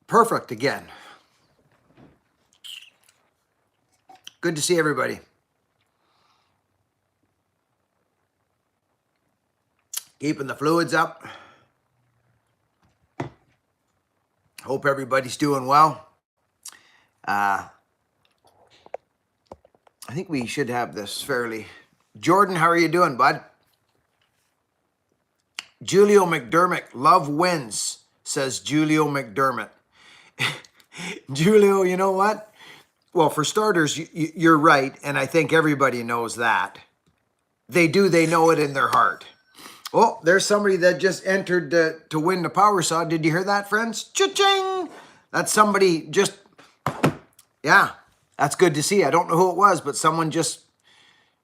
Perfect again. Good to see everybody. Keeping the fluids up. Hope everybody's doing well. I think we should have this fairly. Jordan, how are you doing, bud? Julio McDermott, love wins, says Julio McDermott. Julio, you know what? Well, for starters, you're right, and I think everybody knows that. They know it in their heart. Oh, there's somebody that just entered to win the power saw. Did you hear that, friends? Cha-ching! That's somebody just, yeah, that's good to see. I don't know who it was, but someone just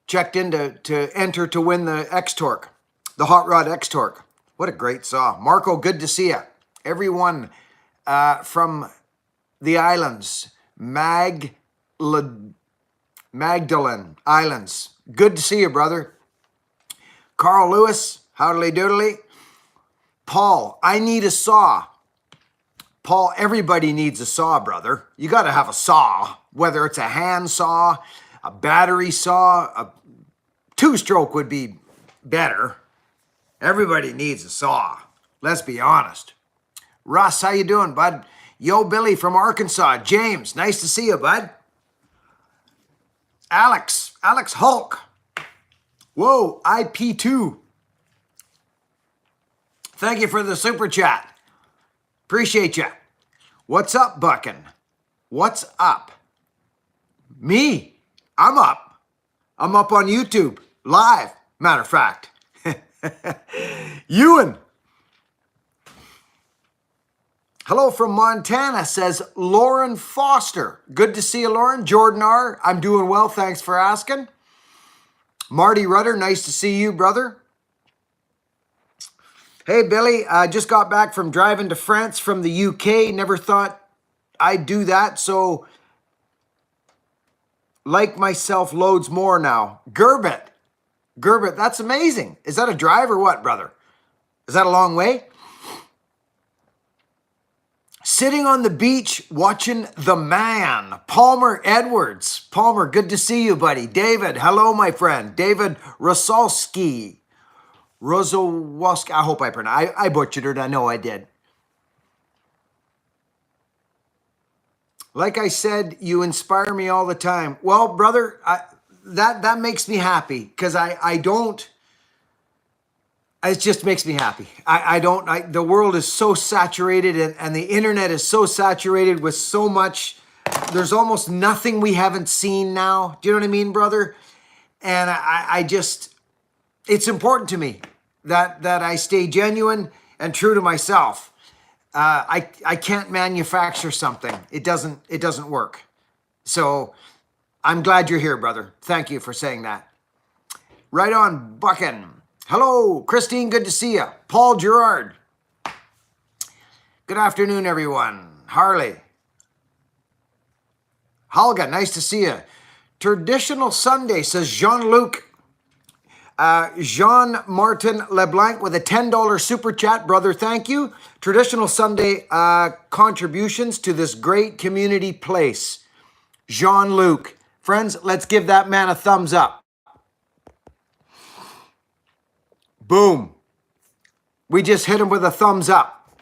checked in to enter to win the X-Torque, the Hot Rod X-Torque. What a great saw. Marco, good to see you. Everyone from the islands, Magdalene Islands. Good to see you, brother. Carl Lewis, howdly doodly. Paul, I need a saw. Paul, everybody needs a saw, brother. You got to have a saw, whether it's a hand saw, a battery saw, a two-stroke would be better. Everybody needs a saw. Let's be honest. Russ, how you doing, bud? Yo, Billy from Arkansas. James, nice to see you, bud. Alex Hulk. Whoa, IP2. Thank you for the super chat. Appreciate you. What's up, Buckin? What's up? Me? I'm up. I'm up on YouTube, live, matter of fact. Ewan. Hello from Montana, says Lauren Foster. Good to see you, Lauren. Jordan R., I'm doing well, thanks for asking. Marty Rudder, nice to see you, brother. Hey, Billy, I just got back from driving to France from the UK. Never thought I'd do that, so like myself loads more now. Gerbet, that's amazing. Is that a drive or what, brother? Is that a long way? Sitting on the beach watching The Man, Palmer Edwards. Palmer, good to see you, buddy. David, hello, my friend. David Rosolski. I hope I pronounced. I butchered it. I know I did. Like I said, you inspire me all the time. Well, brother, that makes me happy because I don't. It just makes me happy. The world is so saturated and the internet is so saturated with so much. There's almost nothing we haven't seen now. Do you know what I mean, brother? And I just, it's important to me that I stay genuine and true to myself. I can't manufacture something. It doesn't work. So I'm glad you're here, brother. Thank you for saying that. Right on, Buckin. Hello, Christine, good to see you. Paul Gerard. Good afternoon, everyone. Harley. Halga, nice to see you. Traditional Sunday, says Jean-Luc. Jean-Martin LeBlanc with a $10 super chat. Brother, thank you. Traditional Sunday contributions to this great community place. Jean-Luc. Friends, let's give that man a thumbs up. Boom. We just hit him with a thumbs up.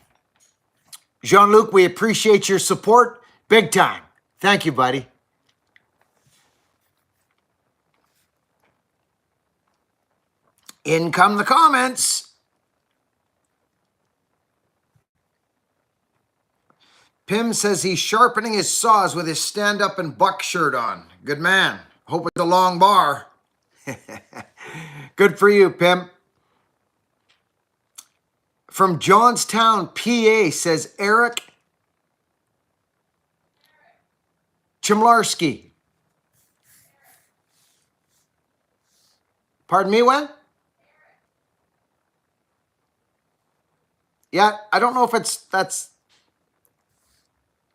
Jean-Luc, we appreciate your support big time. Thank you, buddy. In come the comments. Pim says he's sharpening his saws with his stand-up and buck shirt on. Good man. Hope it's a long bar. Good for you, Pim. From Johnstown, PA, says Eric Chimlarski. Pardon me, when? Yeah, I don't know if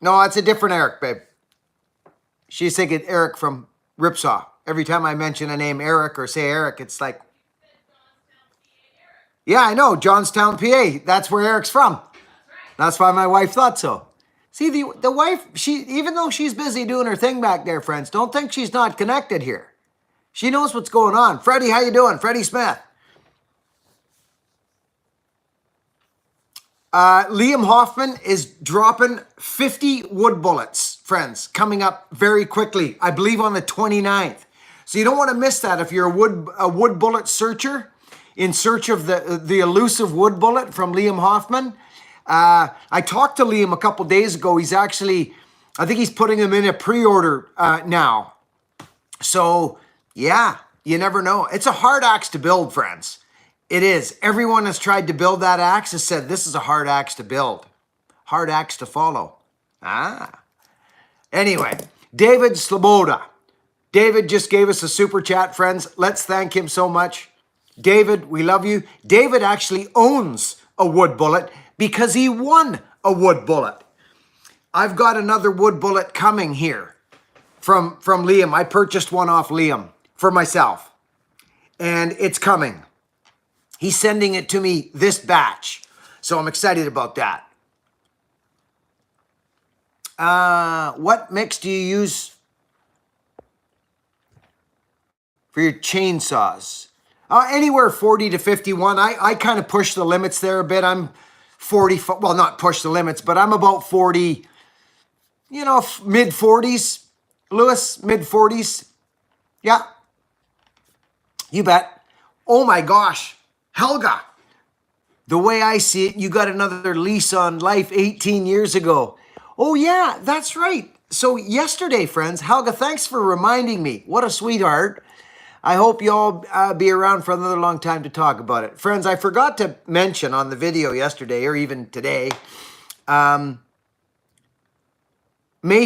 no, it's a different Eric, babe. She's thinking Eric from Ripsaw. Every time I mention a name Eric or say Eric, it's like, yeah, I know, Johnstown, PA. That's where Eric's from. That's why my wife thought so. See, the wife, even though she's busy doing her thing back there, friends, don't think she's not connected here. She knows what's going on. Freddie, how you doing? Freddie Smith. Liam Hoffman is dropping 50 wood bullets, friends, coming up very quickly, I believe on the 29th. So you don't want to miss that if you're a wood bullet searcher in search of the elusive wood bullet from Liam Hoffman. I talked to Liam a couple days ago. He's actually, I think he's putting them in a pre-order now. So yeah, you never know. It's a hard axe to build, friends. It is. Everyone has tried to build that axe has said this is a hard axe to build. Hard axe to follow. Anyway, David Sloboda. David just gave us a super chat, friends. Let's thank him so much. David, we love you. David actually owns a wood bullet because he won a wood bullet. I've got another wood bullet coming here from Liam. I purchased one off Liam for myself, and it's coming. He's sending it to me this batch, so I'm excited about that. What mix do you use for your chainsaws? Anywhere 40 to 51. I kind of push the limits there a bit. I'm 40, well, not push the limits, but I'm about 40, mid 40s. Lewis, mid 40s. Yeah, you bet. Oh my gosh. Helga, the way I see it, you got another lease on life 18 years ago. Oh yeah, that's right. So yesterday, friends, Helga, thanks for reminding me. What a sweetheart. I hope you all be around for another long time to talk about it. Friends, I forgot to mention on the video yesterday, or even today, May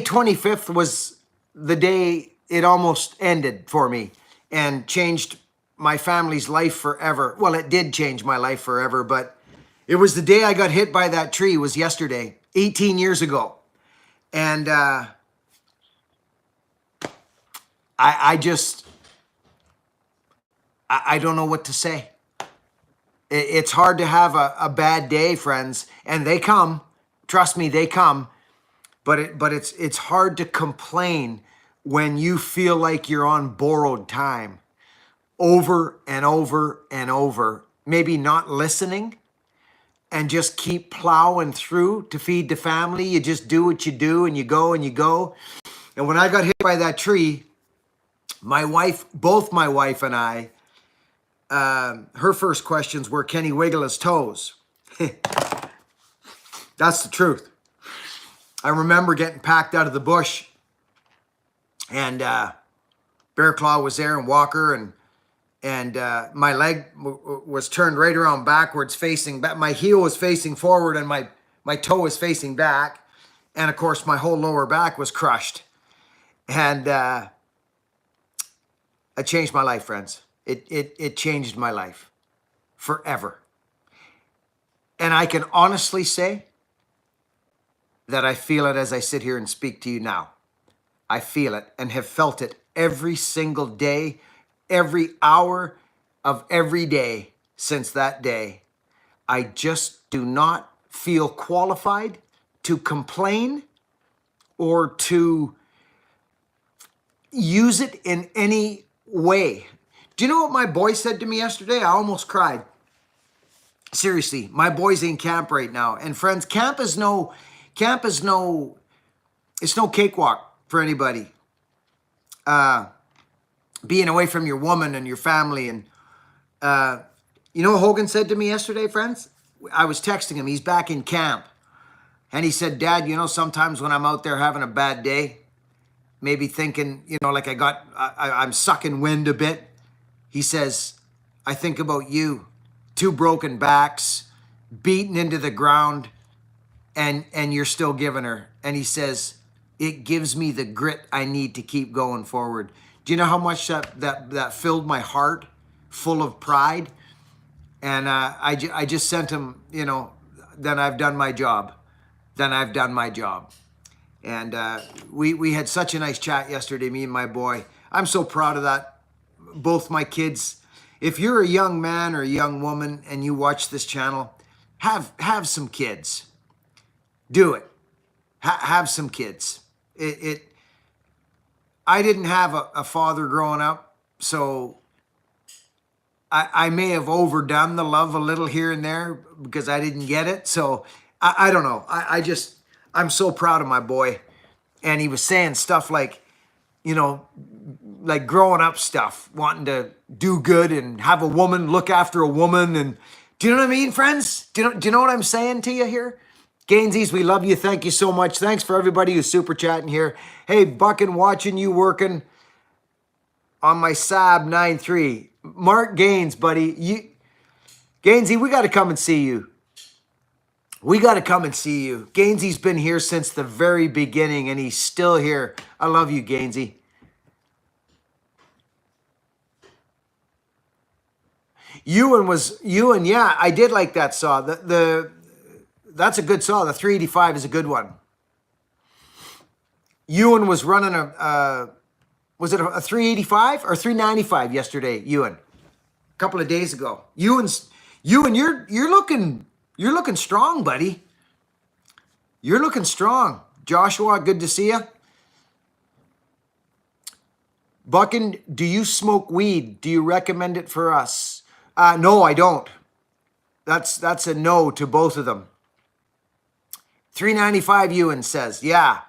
25th was the day it almost ended for me and changed my family's life forever. Well, it did change my life forever, but it was the day I got hit by that tree. It was yesterday, 18 years ago. And I don't know what to say. It's hard to have a bad day, friends, and they come. Trust me, they come. But it's hard to complain when you feel like you're on borrowed time. Over and over and over, maybe not listening and just keep plowing through to feed the family. You just do what you do and you go and you go. And when I got hit by that tree, my wife, both my wife and I, her first questions were, can he wiggle his toes? That's the truth. I remember getting packed out of the bush and Bear Claw was there and Walker and my leg was turned right around backwards, facing back. My heel was facing forward and my toe was facing back. And of course, my whole lower back was crushed. And it changed my life, friends. It changed my life forever. And I can honestly say that I feel it as I sit here and speak to you now. I feel it and have felt it every single day, every hour of every day since that day. I just do not feel qualified to complain or to use it in any way. Do you know what my boy said to me yesterday? I almost cried. Seriously, my boy's in camp right now. And friends, it's no cakewalk for anybody. Being away from your woman and your family. And you know what Hogan said to me yesterday, friends? I was texting him. He's back in camp. And he said, Dad, sometimes when I'm out there having a bad day, maybe thinking, like I'm sucking wind a bit. He says, I think about you, 2 broken backs, beaten into the ground, and you're still giving her. And he says, it gives me the grit I need to keep going forward. Do you know how much that filled my heart full of pride? And I just sent him, then I've done my job. Then I've done my job. And we had such a nice chat yesterday, me and my boy. I'm so proud of that. Both my kids. If you're a young man or a young woman and you watch this channel, have some kids. Do it. have some kids. I didn't have a father growing up, so I may have overdone the love a little here and there because I didn't get it. So I don't know. I'm so proud of my boy. And he was saying stuff like, you know, like growing up stuff, wanting to do good and have a woman, look after a woman. And do you know what I mean, friends? Do you know what I'm saying to you here? Gainsies, we love you. Thank you so much. Thanks for everybody who's super chatting here. Hey, Buckin, watching you working on my Saab 9.3. Mark Gaines, buddy. Gainsy, we got to come and see you. We got to come and see you. Gainesy's been here since the very beginning, and he's still here. I love you, Gainesy. Ewan, yeah, I did like that saw. That's a good saw. The 385 is a good one. Ewan was running was it a 385 or 395 yesterday, Ewan? A couple of days ago. Ewan, you're looking strong, buddy. You're looking strong. Joshua, good to see you. Buckin, do you smoke weed? Do you recommend it for us? No, I don't. That's a no to both of them. 395, Ewan says. Yeah,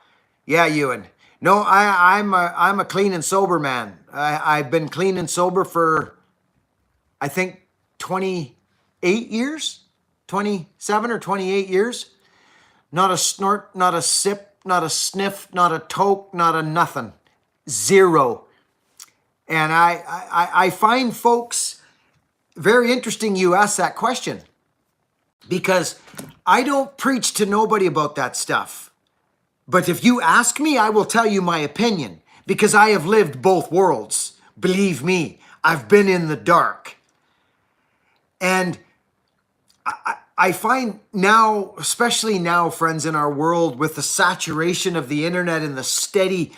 Ewan. No, I'm a clean and sober man. I've been clean and sober for, I think, 28 years, 27 or 28 years. Not a snort, not a sip, not a sniff, not a toke, not a nothing. Zero. And I find folks very interesting you ask that question, because I don't preach to nobody about that stuff. But if you ask me, I will tell you my opinion, because I have lived both worlds. Believe me, I've been in the dark. And I find now, especially now, friends, in our world with the saturation of the internet and the steady,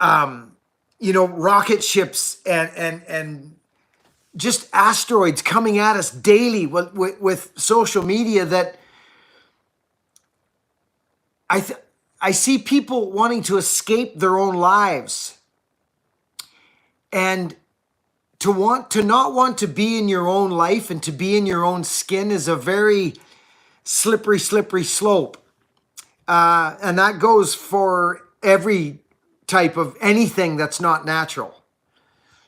rocket ships and just asteroids coming at us daily with social media, that I see people wanting to escape their own lives, and to not want to be in your own life and to be in your own skin is a very slippery slope. And that goes for every type of anything that's not natural.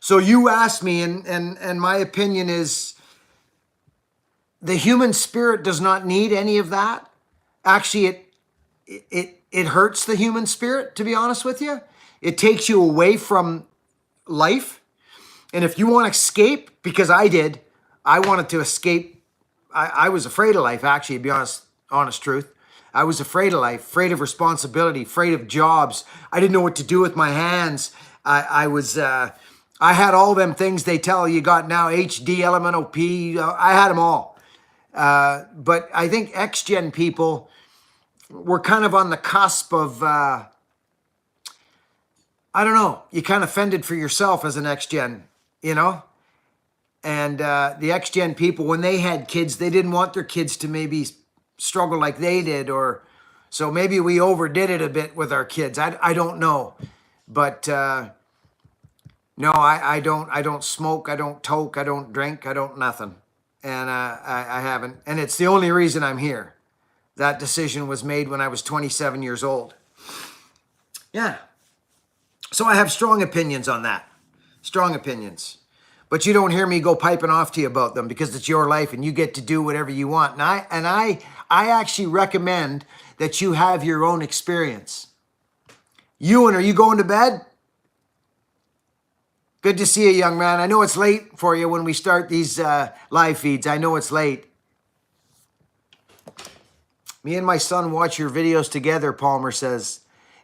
So you asked me, and my opinion is the human spirit does not need any of that. Actually, it hurts the human spirit, to be honest with you. It takes you away from life. And if you want to escape, because I did, I wanted to escape. I was afraid of life, actually, to be honest truth. I was afraid of life, afraid of responsibility, afraid of jobs. I didn't know what to do with my hands. I had all them things they tell you got now, HD, elemental P. I had them all. But I think X-Gen people were kind of on the cusp of, I don't know, you kind of fended for yourself as an X-Gen, you know? And the X-Gen people, when they had kids, they didn't want their kids to maybe struggle like they did, or so maybe we overdid it a bit with our kids. I don't know. But no, I don't smoke, I don't toke, I don't drink, I don't nothing. And I haven't. And it's the only reason I'm here. That decision was made when I was 27 years old. Yeah. So I have strong opinions on that. Strong opinions. But you don't hear me go piping off to you about them, because it's your life and you get to do whatever you want. And I actually recommend that you have your own experience. Ewan, are you going to bed? Good to see you, young man. I know it's late for you when we start these live feeds. I know it's late. Me and my son watch your videos together, Palmer says.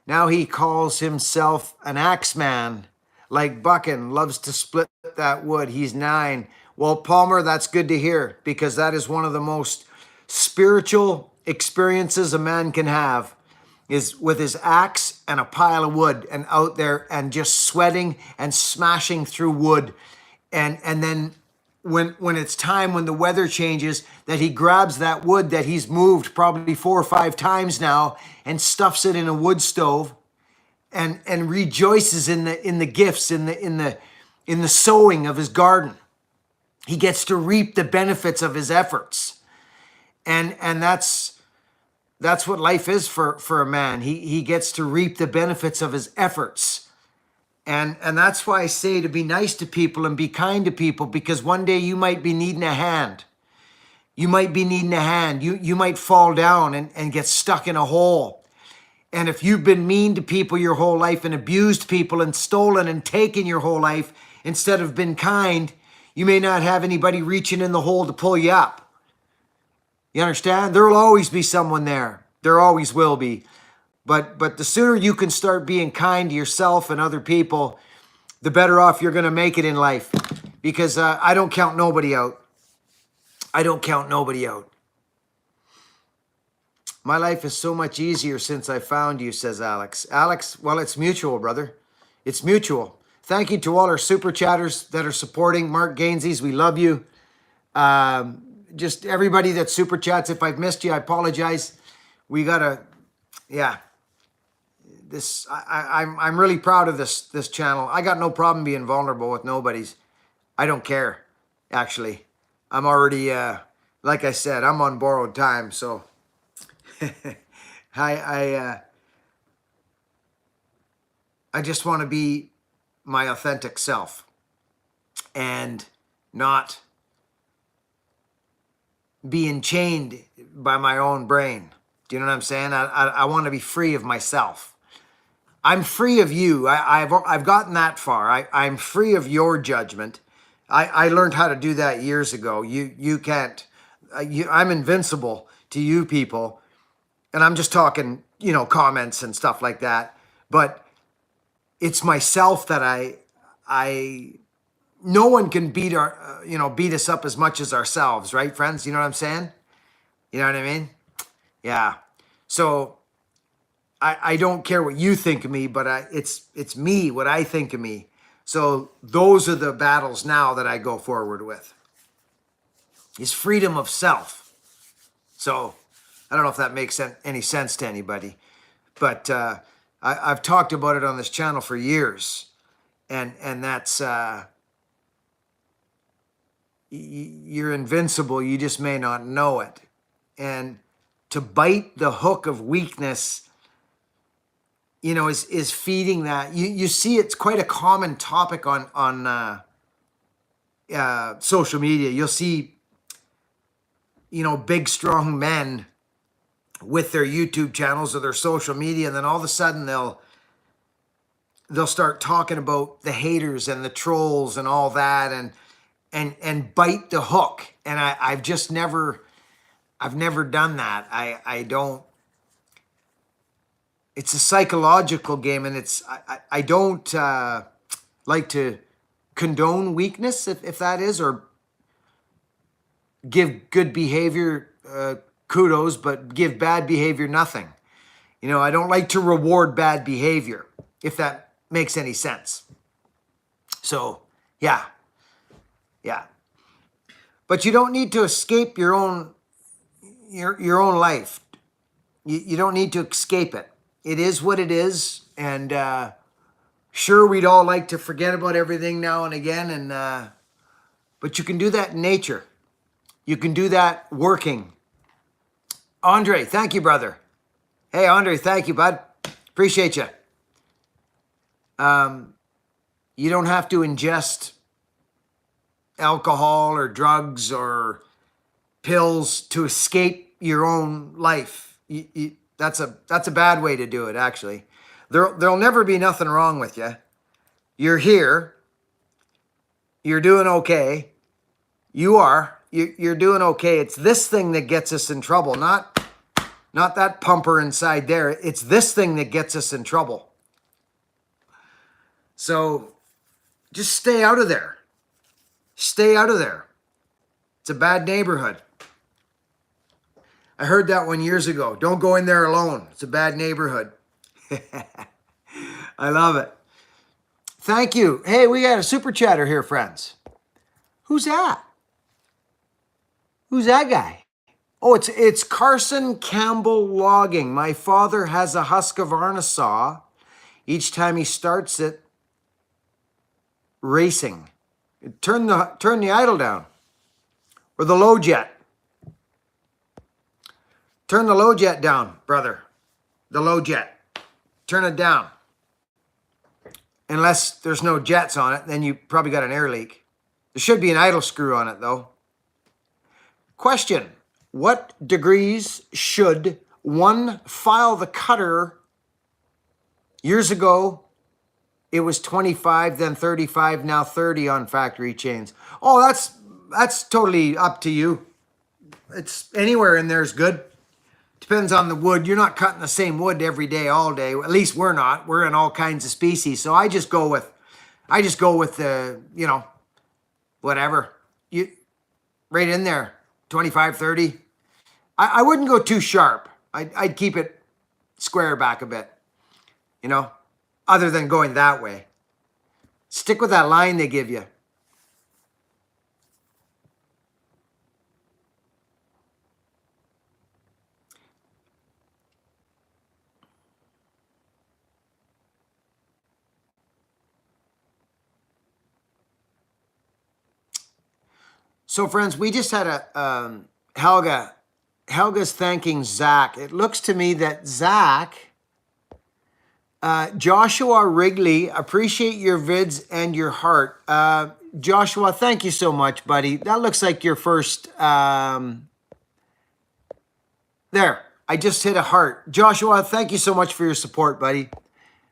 Now he calls himself an axe man. Like Buckin, loves to split that wood. He's 9. Well, Palmer, that's good to hear, because that is one of the most spiritual experiences a man can have, is with his axe and a pile of wood and out there and just sweating and smashing through wood and then when it's time, when the weather changes, that he grabs that wood that he's moved probably 4 or 5 times now and stuffs it in a wood stove and rejoices in the gifts, in the sowing of his garden. He gets to reap the benefits of his efforts. And that's what life is for a man. He gets to reap the benefits of his efforts. And that's why I say to be nice to people and be kind to people, because one day you might be needing a hand. You might be needing a hand. You might fall down and get stuck in a hole. And if you've been mean to people your whole life and abused people and stolen and taken your whole life instead of been kind, you may not have anybody reaching in the hole to pull you up. You understand? There will always be someone there. There always will be. But the sooner you can start being kind to yourself and other people, the better off you're going to make it in life. Because I don't count nobody out. I don't count nobody out. My life is so much easier since I found you, says Alex. Alex, well, it's mutual, brother. It's mutual. Thank you to all our super chatters that are supporting. Mark Gainsies, we love you. Just everybody that super chats. If I've missed you, I apologize. We gotta, yeah. I'm really proud of this channel. I got no problem being vulnerable with nobody's. I don't care, actually. I'm already, like I said, I'm on borrowed time, so I just want to be my authentic self and not be enchained by my own brain. Do you know what I'm saying? I want to be free of myself. I'm free of you. I've gotten that far. I'm free of your judgment. I learned how to do that years ago. You can't. I'm invincible to you people, and I'm just talking, comments and stuff like that. But it's myself that I. No one can beat us up as much as ourselves, right, friends? You know what I'm saying? You know what I mean? Yeah. So I don't care what you think of me, but it's me, what I think of me. So those are the battles now that I go forward with. Is freedom of self. So I don't know if that makes any sense to anybody, but I've talked about it on this channel for years, and that's you're invincible. You just may not know it, and to bite the hook of weakness, is feeding that. You see, it's quite a common topic on social media. You'll see, big, strong men with their YouTube channels or their social media, and then all of a sudden they'll start talking about the haters and the trolls and all that, and bite the hook. And I've never done that. I don't. It's a psychological game, and I don't like to condone weakness, if that is, or give good behavior kudos, but give bad behavior nothing. I don't like to reward bad behavior, if that makes any sense. So, yeah. But you don't need to escape your own life. You don't need to escape it. It is what it is, and sure, we'd all like to forget about everything now and again, but you can do that in nature. You can do that working. Andre, thank you, brother. Hey, Andre, thank you, bud. Appreciate you. You don't have to ingest alcohol or drugs or pills to escape your own life. That's a bad way to do it, actually. There'll never be nothing wrong with you. You're here. You're doing okay. You're doing okay. It's this thing that gets us in trouble, not that pumper inside there. It's this thing that gets us in trouble. So just stay out of there. Stay out of there. It's a bad neighborhood. I heard that one years ago. Don't go in there alone. It's a bad neighborhood. I love it. Thank you. Hey, we got a super chatter here, friends. Who's that? Who's that guy? Oh, it's Carson Campbell Logging. My father has a Husqvarna saw. Each time he starts it, racing. Turn the idle down. Or the low jet. Turn the low jet down, brother. The low jet. Turn it down. Unless there's no jets on it, then you probably got an air leak. There should be an idle screw on it, though. Question. What degrees should one file the cutter? Years ago, it was 25, then 35, now 30 on factory chains. Oh, that's totally up to you. It's anywhere in there is good. Depends on the wood. You're not cutting the same wood every day, all day. At least we're not. We're in all kinds of species. So I just go with the, whatever. Right in there, 25, 30. I wouldn't go too sharp. I'd keep it square back a bit, other than going that way. Stick with that line they give you. So, friends, we just had a Helga. Helga's thanking Zach. It looks to me that Zach, Joshua Wrigley, appreciate your vids and your heart. Joshua, thank you so much, buddy. That looks like your first. There, I just hit a heart. Joshua, thank you so much for your support, buddy.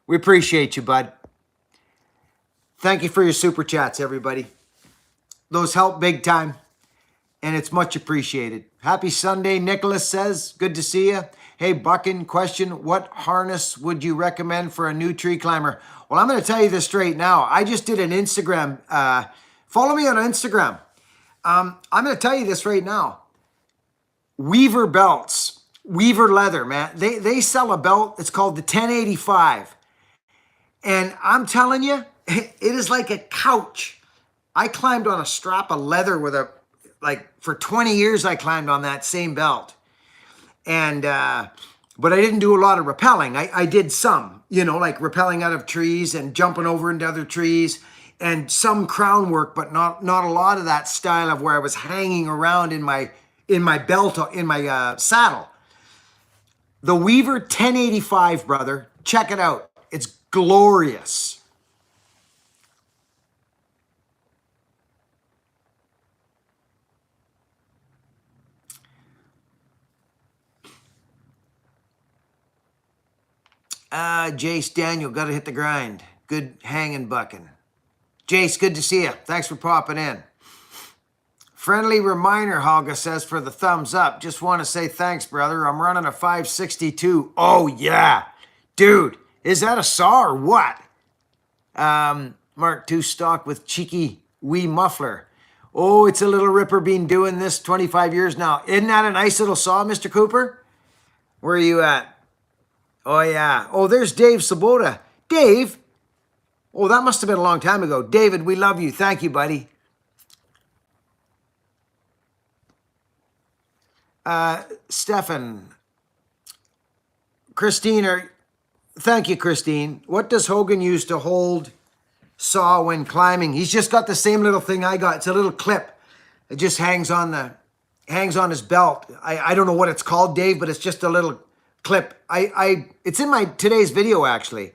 We appreciate you, bud. Thank you for your super chats, everybody. Those help big time, and it's much appreciated. Happy Sunday, Nicholas says. Good to see you. Hey, Buckin, question, what harness would you recommend for a new tree climber? Well, I'm going to tell you this straight now. I just did an Instagram. Follow me on Instagram. I'm going to tell you this right now. Weaver belts, Weaver leather, man. They sell a belt. It's called the 1085. And I'm telling you, it is like a couch. I climbed on a strap of leather for 20 years I climbed on that same belt. And, but I didn't do a lot of rappelling. I did some, like rappelling out of trees and jumping over into other trees and some crown work, but not a lot of that style of where I was hanging around in my belt, in my saddle. The Weaver 1085, brother, check it out. It's glorious. Jace Daniel, got to hit the grind. Good hanging, bucking. Jace, good to see you. Thanks for popping in. Friendly reminder, Helga says, for the thumbs up. Just want to say thanks, brother. I'm running a 562. Oh, yeah. Dude, is that a saw or what? Mark II stock with cheeky wee muffler. Oh, it's a little ripper. Been doing this 25 years now. Isn't that a nice little saw, Mr. Cooper? Where are you at? Oh, yeah. Oh, there's Dave Sabota. Dave? Oh, that must have been a long time ago. David, we love you. Thank you, buddy. Stefan. Christine, thank you, Christine. What does Hogan use to hold saw when climbing? He's just got the same little thing I got. It's a little clip. It just hangs on his belt. I don't know what it's called, Dave, but it's just a little clip. It's in my today's video, actually.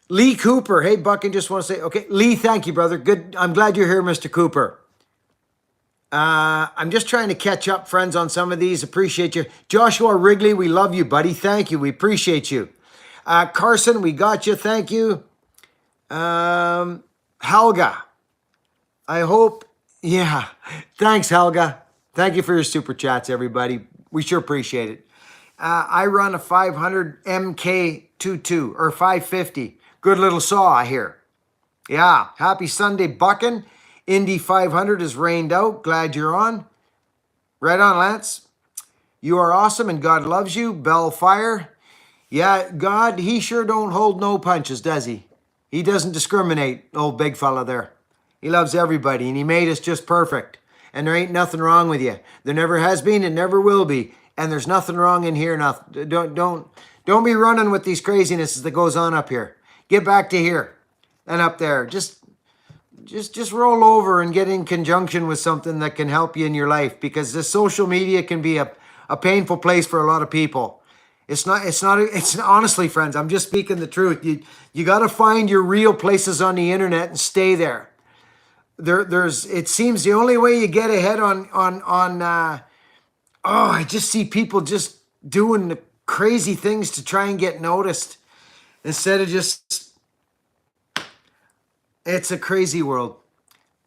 Lee Cooper. Hey, Buckin, just want to say, okay. Lee, thank you, brother. Good. I'm glad you're here, Mr. Cooper. I'm just trying to catch up, friends, on some of these. Appreciate you. Joshua Wrigley, we love you, buddy. Thank you. We appreciate you. Carson, we got you. Thank you. Helga. I hope. Yeah. Thanks, Helga. Thank you for your super chats, everybody. We sure appreciate it. I run a 500 MK22 or 550. Good little saw, I hear. Yeah. Happy Sunday, Buckin. Indy 500 is rained out. Glad you're on. Right on, Lance. You are awesome and God loves you. Bell Fire. Yeah, God, he sure don't hold no punches, does he? He doesn't discriminate, old big fella there. He loves everybody, and he made us just perfect. And there ain't nothing wrong with you. There never has been and never will be. And there's nothing wrong in here. Nothing. Don't be running with these crazinesses that goes on up here. Get back to here and up there. Just roll over and get in conjunction with something that can help you in your life, because this social media can be a painful place for a lot of people. It's honestly, friends, I'm just speaking the truth. You got to find your real places on the internet and stay there. It seems the only way you get ahead I just see people just doing the crazy things to try and get noticed instead of it's a crazy world.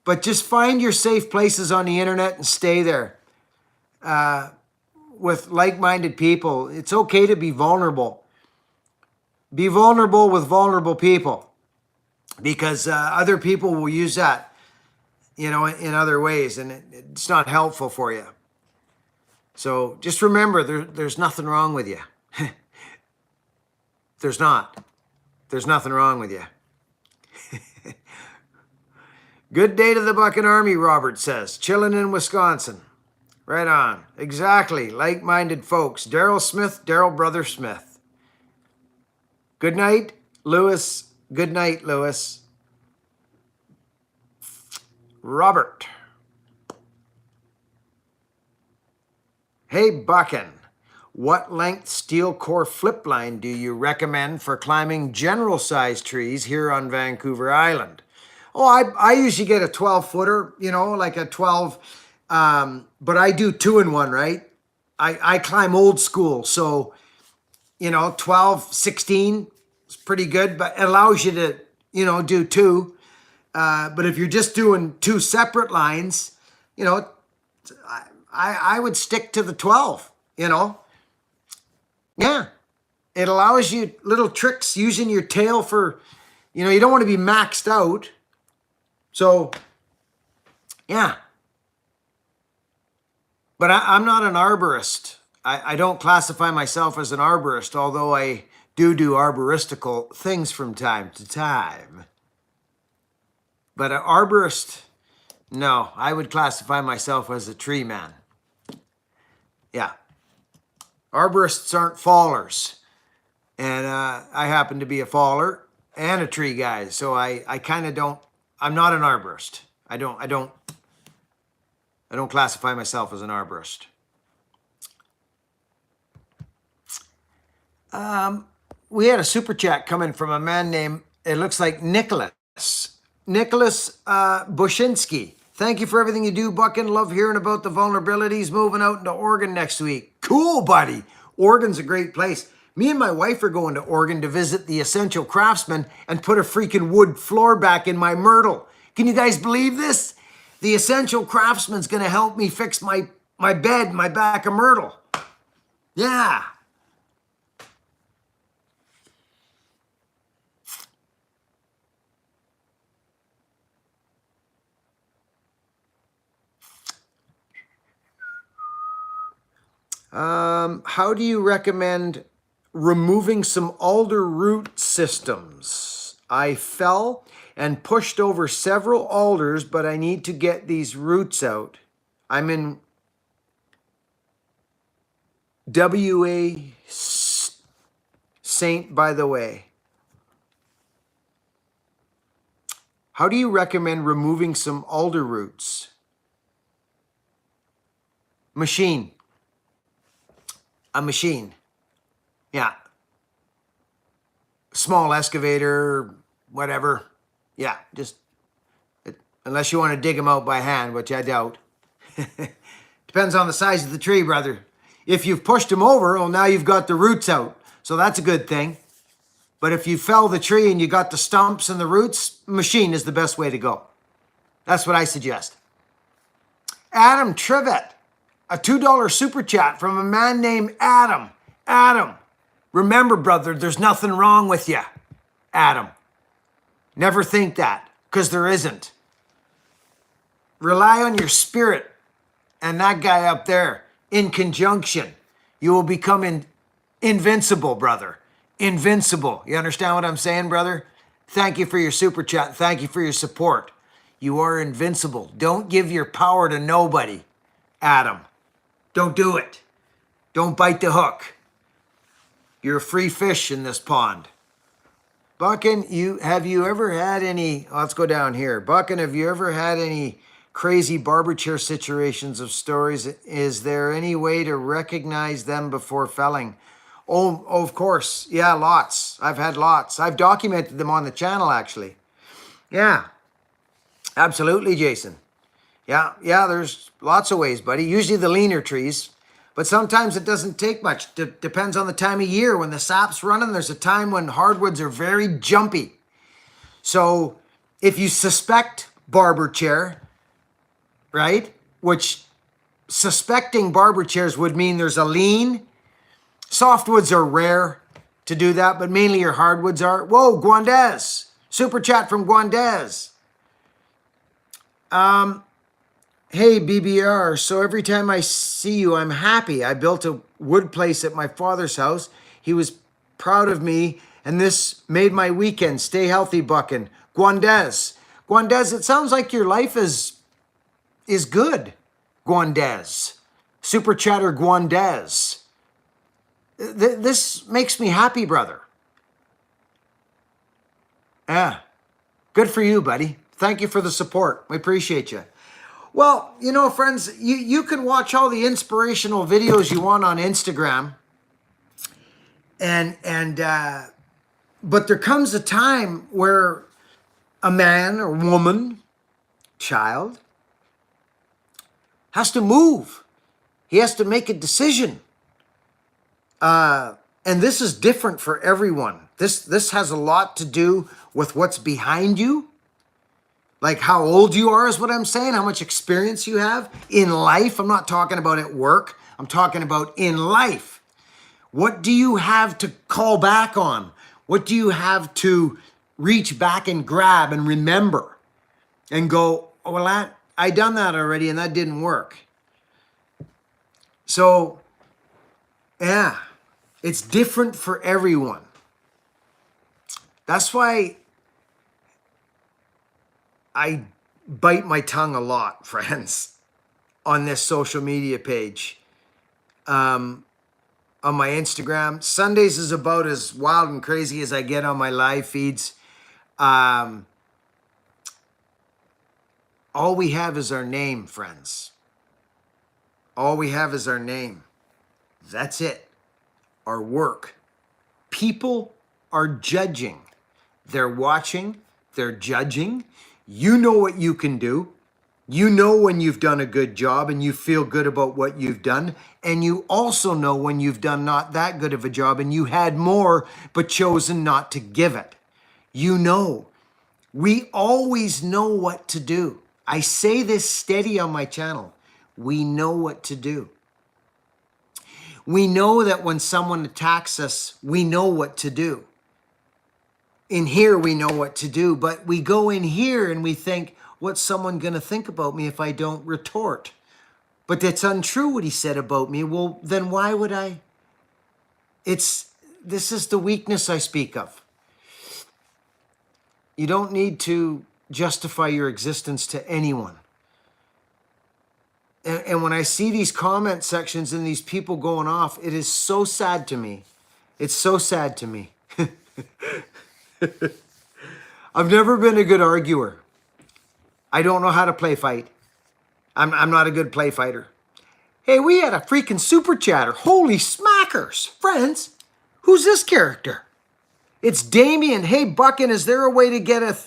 But just find your safe places on the internet and stay there with like-minded people. It's okay to be vulnerable. Be vulnerable with vulnerable people, because other people will use that, in other ways, and it's not helpful for you. So just remember, there's nothing wrong with you. There's not. There's nothing wrong with you. Good day to the Bucking Army, Robert says. Chilling in Wisconsin. Right on. Exactly. Like-minded folks. Daryl Smith, Daryl Brother Smith. Good night, Lewis. Good night, Lewis. Robert. Hey, Buckin, what length steel core flip line do you recommend for climbing general size trees here on Vancouver Island? Oh, I usually get a 12-footer, like a 12, but I do 2-in-1, right? I climb old school, so, 12, 16 is pretty good, but it allows you to, do two. But if you're just doing two separate lines, I would stick to the 12, Yeah. It allows you little tricks using your tail for, you don't want to be maxed out. So, yeah. But I'm not an arborist. I don't classify myself as an arborist, although I do arboristical things from time to time. But an arborist, no, I would classify myself as a tree man. Yeah. Arborists aren't fallers. And I happen to be a faller and a tree guy. So I kind of don't, I'm not an arborist. I don't classify myself as an arborist. We had a super chat coming from a man named, it looks like Nicholas Bushinsky. Thank you for everything you do, Buckin. Love hearing about the vulnerabilities. Moving out into Oregon next week. Cool, buddy. Oregon's a great place. Me and my wife are going to Oregon to visit the Essential Craftsman and put a freaking wood floor back in my Myrtle. Can you guys believe this? The Essential Craftsman's going to help me fix my bed, my back of Myrtle. Yeah. How do you recommend removing some alder root systems? I fell and pushed over several alders, but I need to get these roots out. I'm in W.A. Saint, by the way. How do you recommend removing some alder roots? Machine. A machine. Yeah. Small excavator, whatever. Yeah, unless you want to dig them out by hand, which I doubt. Depends on the size of the tree, brother. If you've pushed them over, well, now you've got the roots out. So that's a good thing. But if you fell the tree and you got the stumps and the roots, machine is the best way to go. That's what I suggest. Adam Trivet. A $2 super chat from a man named Adam. Adam, remember, brother, there's nothing wrong with you. Adam, never think that, because there isn't. Rely on your spirit and that guy up there in conjunction. You will become invincible, brother. Invincible. You understand what I'm saying, brother? Thank you for your super chat. Thank you for your support. You are invincible. Don't give your power to nobody, Adam. Don't do it. Don't bite the hook. You're a free fish in this pond. Buckin, have you ever had any, let's go down here. Buckin, have you ever had any crazy barber chair situations of stories? Is there any way to recognize them before felling? Oh, of course. Yeah, lots. I've had lots. I've documented them on the channel, actually. Yeah, absolutely, Jason. Yeah, there's lots of ways, buddy. Usually the leaner trees, but sometimes it doesn't take much. Depends on the time of year. When the sap's running, there's a time when hardwoods are very jumpy. So if you suspect barber chair, right, which suspecting barber chairs would mean there's a lean. Softwoods are rare to do that, but mainly your hardwoods are. Whoa, Guandez. Super chat from Guandez. Hey, BBR, so every time I see you, I'm happy. I built a wood place at my father's house. He was proud of me, and this made my weekend. Stay healthy, Buckin. Guandez. Guandez, it sounds like your life is good, Guandez. Super chatter Guandez. This makes me happy, brother. Yeah. Good for you, buddy. Thank you for the support. We appreciate you. Well, you know, friends, you can watch all the inspirational videos you want on Instagram. But there comes a time where a man or woman, child, has to move. He has to make a decision. And this is different for everyone. This has a lot to do with what's behind you. Like how old you are is what I'm saying, how much experience you have in life. I'm not talking about at work. I'm talking about in life. What do you have to call back on? What do you have to reach back and grab and remember and go, oh, well, I done that already and that didn't work. So, yeah, it's different for everyone. That's why I bite my tongue a lot, friends, on this social media page. On my Instagram. Sundays is about as wild and crazy as I get on my live feeds. All we have is our name, friends. All we have is our name. That's it. Our work. People are judging. They're watching. They're judging. You know what you can do. You know when you've done a good job and you feel good about what you've done. And you also know when you've done not that good of a job and you had more but chosen not to give it. You know. We always know what to do. I say this steady on my channel. We know what to do. We know that when someone attacks us, we know what to do. In here, we know what to do, but we go in here and we think, what's someone going to think about me if I don't retort? But that's untrue what he said about me. Well, then why would I? This is the weakness I speak of. You don't need to justify your existence to anyone. And when I see these comment sections and these people going off, it is so sad to me. It's so sad to me. I've never been a good arguer. I don't know how to play fight. I'm not a good play fighter. Hey, we had a freaking super chatter. Holy smackers. Friends, who's this character? It's Damien. Hey, Buckin, is there a way to get a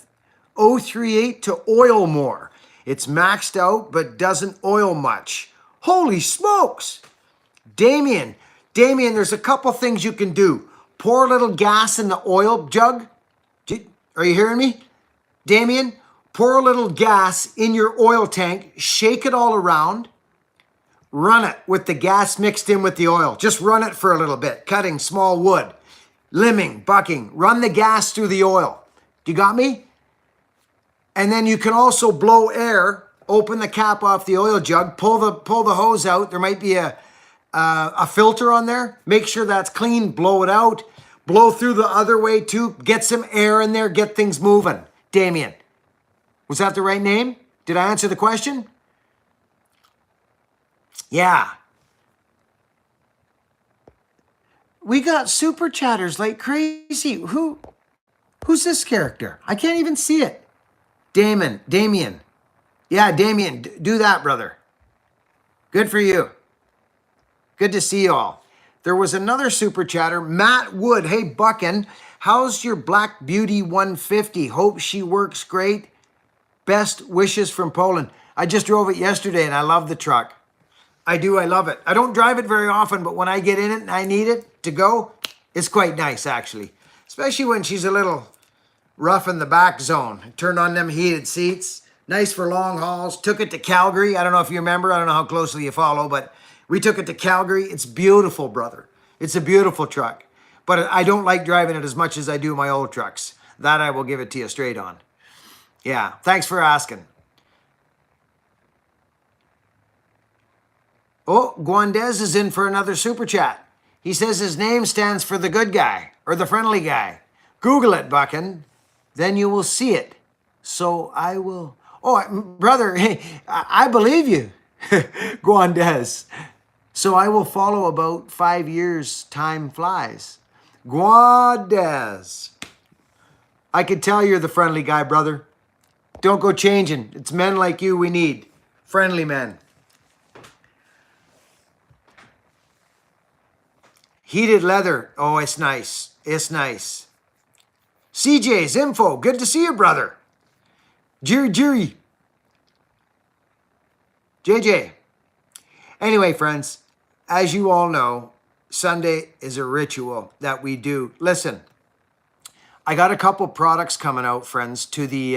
038 to oil more? It's maxed out, but doesn't oil much. Holy smokes. Damien, there's a couple things you can do. Pour a little gas in the oil jug. Are you hearing me? Damien, pour a little gas in your oil tank, shake it all around, run it with the gas mixed in with the oil. Just run it for a little bit, cutting small wood, limbing, bucking, run the gas through the oil. You got me? And then you can also blow air, open the cap off the oil jug, pull the hose out. There might be a filter on there. Make sure that's clean, blow it out. Blow through the other way too. Get some air in there, get things moving. Damien. Was that the right name? Did I answer the question? Yeah. We got super chatters like crazy. Who's this character? I can't even see it. Damien. Yeah, Damien, do that, brother. Good for you. Good to see you all. There was another super chatter, Matt Wood. Hey, Buckin, how's your Black Beauty 150? Hope she works great. Best wishes from Poland. I just drove it yesterday and I love the truck. I do, I love it. I don't drive it very often, but when I get in it and I need it to go, it's quite nice actually. Especially when she's a little rough in the back zone. Turned on them heated seats. Nice for long hauls. Took it to Calgary. I don't know if you remember. I don't know how closely you follow, but we took it to Calgary. It's beautiful, brother. It's a beautiful truck. But I don't like driving it as much as I do my old trucks. That I will give it to you straight on. Yeah, thanks for asking. Oh, Guandez is in for another super chat. He says his name stands for the good guy or the friendly guy. Google it, Buckin. Then you will see it. So I will. Oh, brother, I believe you, Guandez. So I will follow about 5 years. Time flies. Guandez. I could tell you're the friendly guy, brother. Don't go changing. It's men like you we need. Friendly men. Heated leather. Oh, it's nice. It's nice. CJ's info. Good to see you, brother. Jerry. JJ. Anyway, friends, as you all know, Sunday is a ritual that we do. Listen, I got a couple products coming out, friends, to the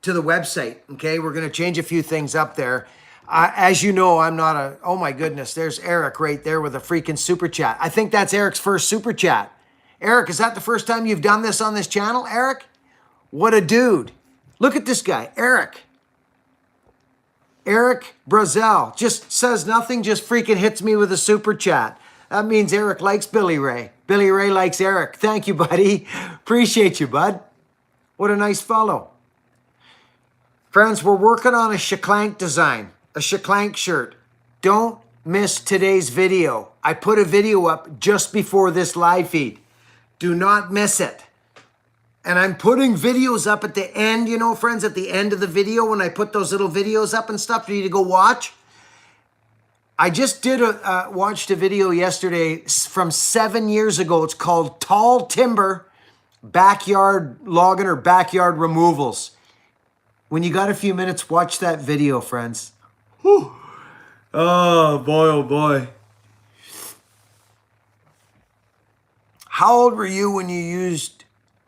website. Okay, we're going to change a few things up there. As you know, I'm not a, oh my goodness, there's Eric right there with a freaking super chat. I think that's Eric's first super chat. Eric, is that the first time you've done this on this channel, Eric? What a dude. Look at this guy, Eric. Eric Brazel just says nothing, just freaking hits me with a super chat. That means Eric likes Billy Ray. Billy Ray likes Eric. Thank you, buddy. Appreciate you, bud. What a nice fellow. Friends, we're working on a Shaklank design. A Shaklank shirt. Don't miss today's video. I put a video up just before this live feed. Do not miss it. And I'm putting videos up at the end, you know, friends, at the end of the video when I put those little videos up and stuff for you to go watch. I just watched a video yesterday from 7 years ago. It's called Tall Timber Backyard Logging or Backyard Removals. When you got a few minutes, watch that video, friends. Whew. Oh, boy, oh, boy. How old were you when you used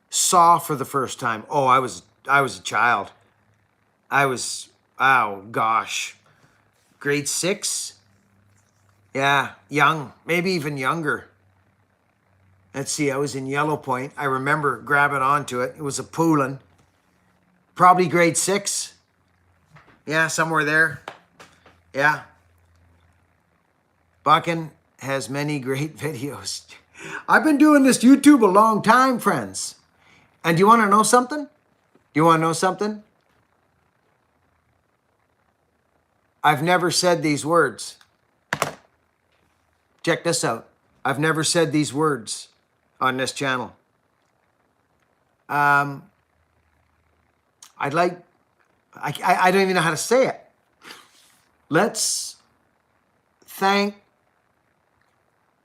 saw for the first time? Oh, I was a child. Oh, gosh. Grade 6? Yeah, young, maybe even younger. Let's see, I was in Yellow Point. I remember grabbing onto it. It was a Poulin. Probably grade 6. Yeah, somewhere there. Yeah. Buckin has many great videos. I've been doing this YouTube a long time, friends. And do you want to know something? I've never said these words. Check this out. I've never said these words on this channel. I don't even know how to say it. Let's thank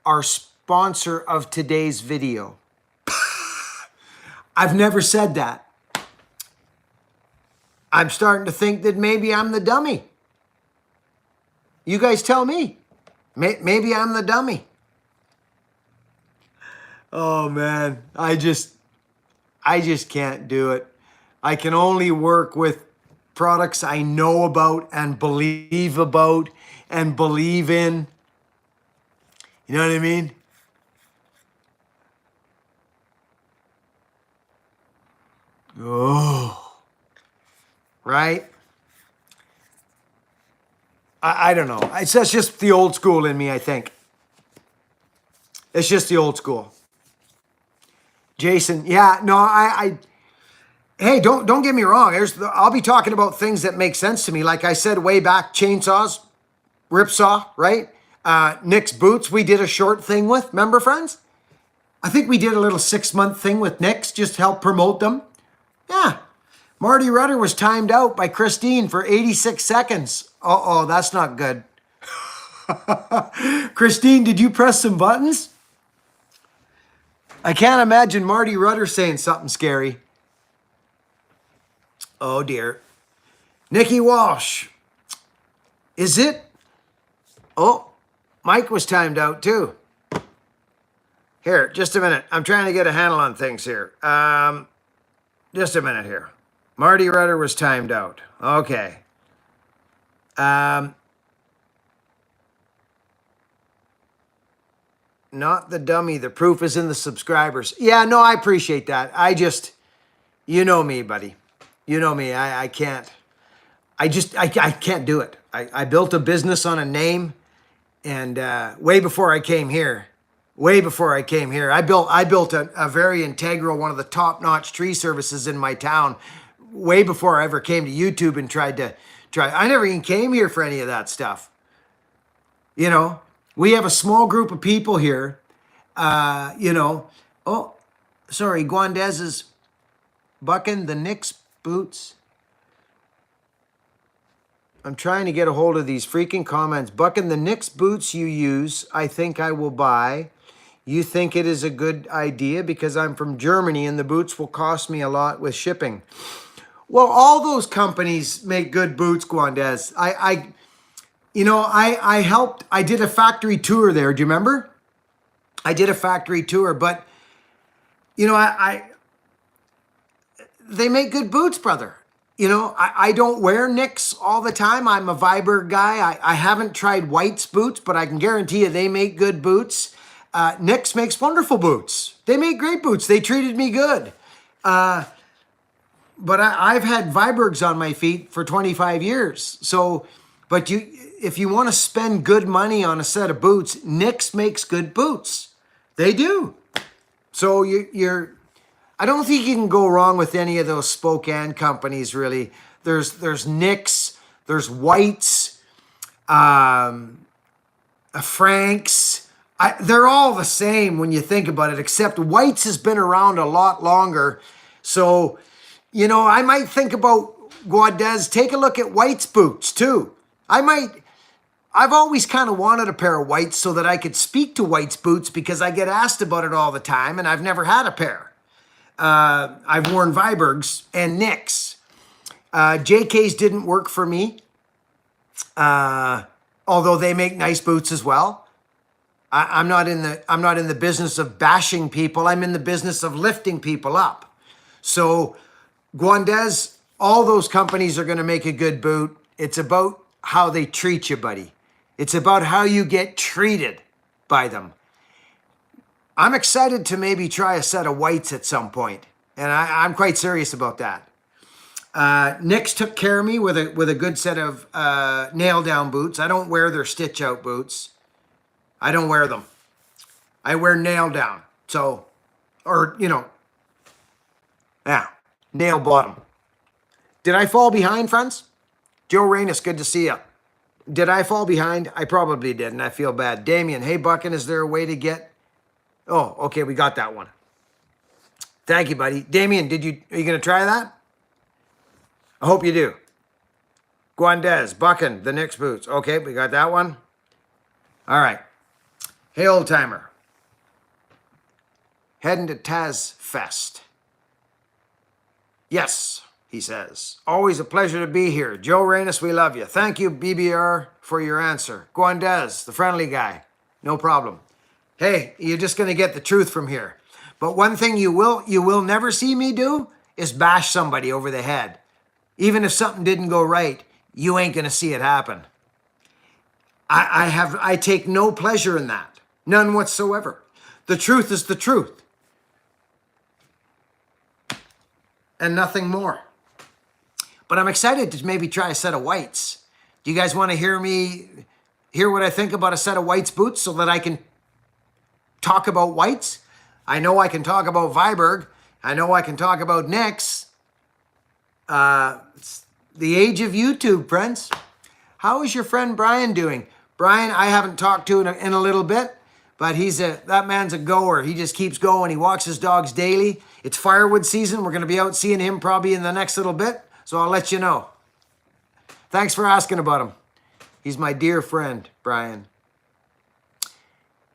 our sponsor of today's video. I've never said that. I'm starting to think that maybe I'm the dummy. You guys tell me. Maybe I'm the dummy. Oh man, I just can't do it. I can only work with products I know about and believe in. You know what I mean? Oh, right? I don't know. That's just the old school in me, I think. It's just the old school. Jason, yeah, no, Hey, don't get me wrong. I'll be talking about things that make sense to me. Like I said way back, chainsaws, ripsaw, right? Nick's boots, we did a short thing with. Remember, friends? I think we did a little 6-month thing with Nick's just to help promote them. Yeah. Marty Rudder was timed out by Christine for 86 seconds. Uh-oh, that's not good. Christine, did you press some buttons? I can't imagine Marty Rudder saying something scary. Oh dear. Nikki Walsh. Is it? Oh, Mike was timed out too. Here, just a minute. I'm trying to get a handle on things here. Just a minute here. Marty Rudder was timed out. Okay. Not the dummy. The proof is in the subscribers. Yeah, no, I appreciate that. You know me, buddy. You know me. I can't. I can't do it. I built a business on a name, and way before I came here, I built a very integral, one of the top-notch tree services in my town, way before I ever came to YouTube and tried. I never even came here for any of that stuff. You know, we have a small group of people here. Oh, sorry, Guandez is bucking the Knicks boots. I'm trying to get a hold of these freaking comments. Bucking the Knicks boots you use, I think I will buy. You think it is a good idea because I'm from Germany and the boots will cost me a lot with shipping. Well, all those companies make good boots, Guandez. I did a factory tour there. Do you remember? I did a factory tour, but they make good boots, brother. I don't wear Knicks all the time. I'm a Viberg guy. I haven't tried White's boots, but I can guarantee you they make good boots. Knicks makes wonderful boots. They make great boots. They treated me good. But I've had Vibergs on my feet for 25 years. So, if you want to spend good money on a set of boots, Knicks makes good boots. They do. So I don't think you can go wrong with any of those Spokane companies, really. There's Knicks, there's Whites, Franks. They're all the same when you think about it, except Whites has been around a lot longer. So, I might think about Guadez. Take a look at White's boots too. I've always kind of wanted a pair of Whites so that I could speak to White's boots because I get asked about it all the time and I've never had a pair. I've worn Vibergs and Knicks. JK's didn't work for me, although they make nice boots as well. I'm not in the business of bashing people. I'm in the business of lifting people up. So, Guandez, all those companies are going to make a good boot. It's about how they treat you, buddy. It's about how you get treated by them. I'm excited to maybe try a set of Whites at some point, and I'm quite serious about that. Knicks took care of me with a good set of nail down boots. I don't wear their stitch out boots. I don't wear them. I wear nail down. So, nail bottom. Did I fall behind, friends? Joe Reynos, good to see you. Did I fall behind? I probably did, and I feel bad. Damien, hey, Buckin, is there a way to get... Oh, okay, we got that one. Thank you, buddy. Damien, are you going to try that? I hope you do. Guandez, Buckin, the Knicks boots. Okay, we got that one. All right. Hey, old timer. Heading to Taz Fest. Yes, he says. Always a pleasure to be here. Joe Reynos, we love you. Thank you, BBR, for your answer. Guandez, the friendly guy. No problem. Hey, you're just going to get the truth from here. But one thing you will never see me do is bash somebody over the head. Even if something didn't go right, you ain't going to see it happen. I take no pleasure in that. None whatsoever. The truth is the truth. And nothing more. But I'm excited to maybe try a set of Whites. Do you guys want to hear what I think about a set of Whites boots so that I can talk about Whites? I know I can talk about Viberg. I know I can talk about Knicks. It's the age of YouTube, friends. How is your friend Brian doing? Brian, I haven't talked to in a little bit, but that man's a goer. He just keeps going. He walks his dogs daily. It's firewood season. We're going to be out seeing him probably in the next little bit, so I'll let you know. Thanks for asking about him. He's my dear friend, Brian.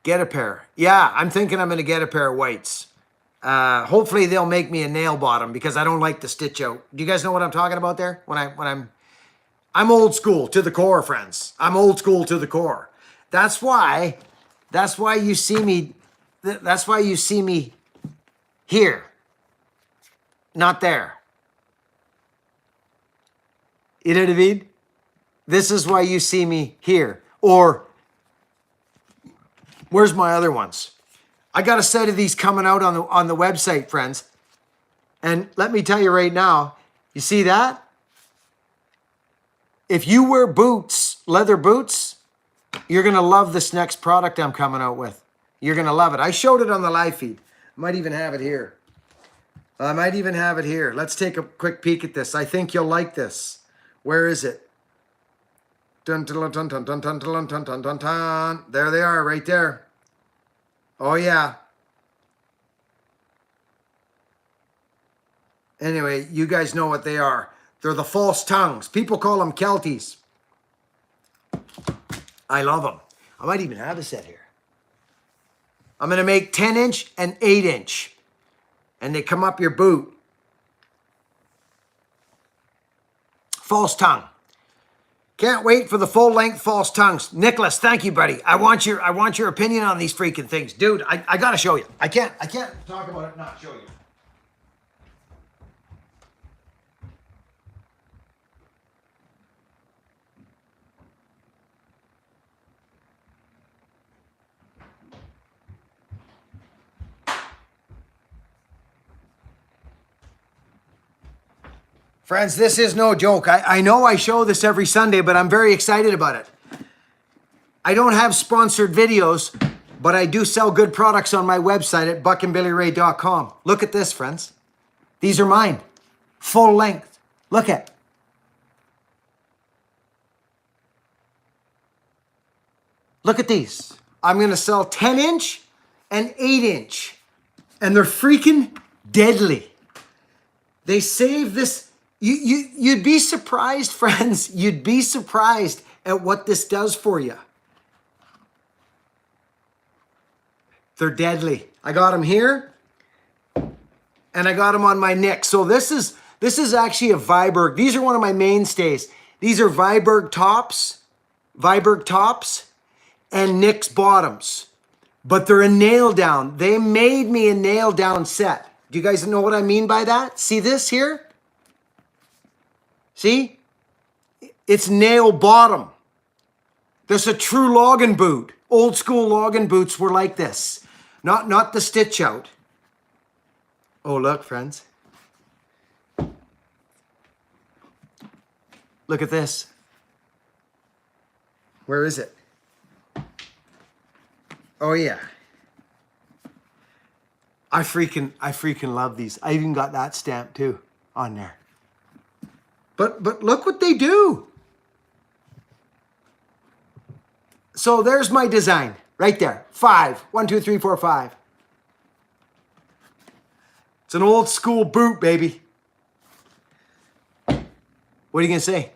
Get a pair. Yeah, I'm thinking I'm going to get a pair of whites. Hopefully they'll make me a nail bottom because I don't like the stitch out. Do you guys know what I'm talking about there? I'm old school to the core, friends. I'm old school to the core. That's why you see me. That's why you see me here, not there. You know what I mean? This is why you see me here. Or where's my other ones? I got a set of these coming out on the website, friends. And let me tell you right now, you see that? If you wear boots, leather boots, you're going to love this next product I'm coming out with. You're going to love it. I showed it on the live feed. I might even have it here. Let's take a quick peek at this. I think you'll like this. Where is it? Dun, dun, dun, dun, dun, dun, dun, dun, dun, dun, dun. There they are, right there. Oh, yeah. Anyway, you guys know what they are. They're the false tongues. People call them Kelties. I love them. I might even have a set here. I'm going to make 10-inch and 8-inch. And they come up your boot. False tongue. Can't wait for the full-length false tongues. Nicholas, thank you, buddy. I want your opinion on these freaking things. Dude, I got to show you. I can't talk about it and not show you. Friends, this is no joke. I know I show this every Sunday, but I'm very excited about it. I don't have sponsored videos, but I do sell good products on my website at buckandbillyray.com. Look at this, friends. These are mine. Full length. Look at. Look at these. I'm going to sell 10-inch and 8-inch. And they're freaking deadly. They save this. You'd be surprised, friends. You'd be surprised at what this does for you. They're deadly. I got them here, and I got them on my neck. So this is actually a Viberg. These are one of my mainstays. These are Viberg tops, and Nick's bottoms. But they're a nail down. They made me a nail down set. Do you guys know what I mean by that? See this here? See? It's nail bottom. This is a true logging boot. Old school logging boots were like this. Not the stitch out. Oh, look, friends. Look at this. Where is it? Oh, yeah. I freaking love these. I even got that stamp too on there. But look what they do. So there's my design right there. 5. 1, 2, 3, 4, 5. It's an old school boot, baby. What are you going to say?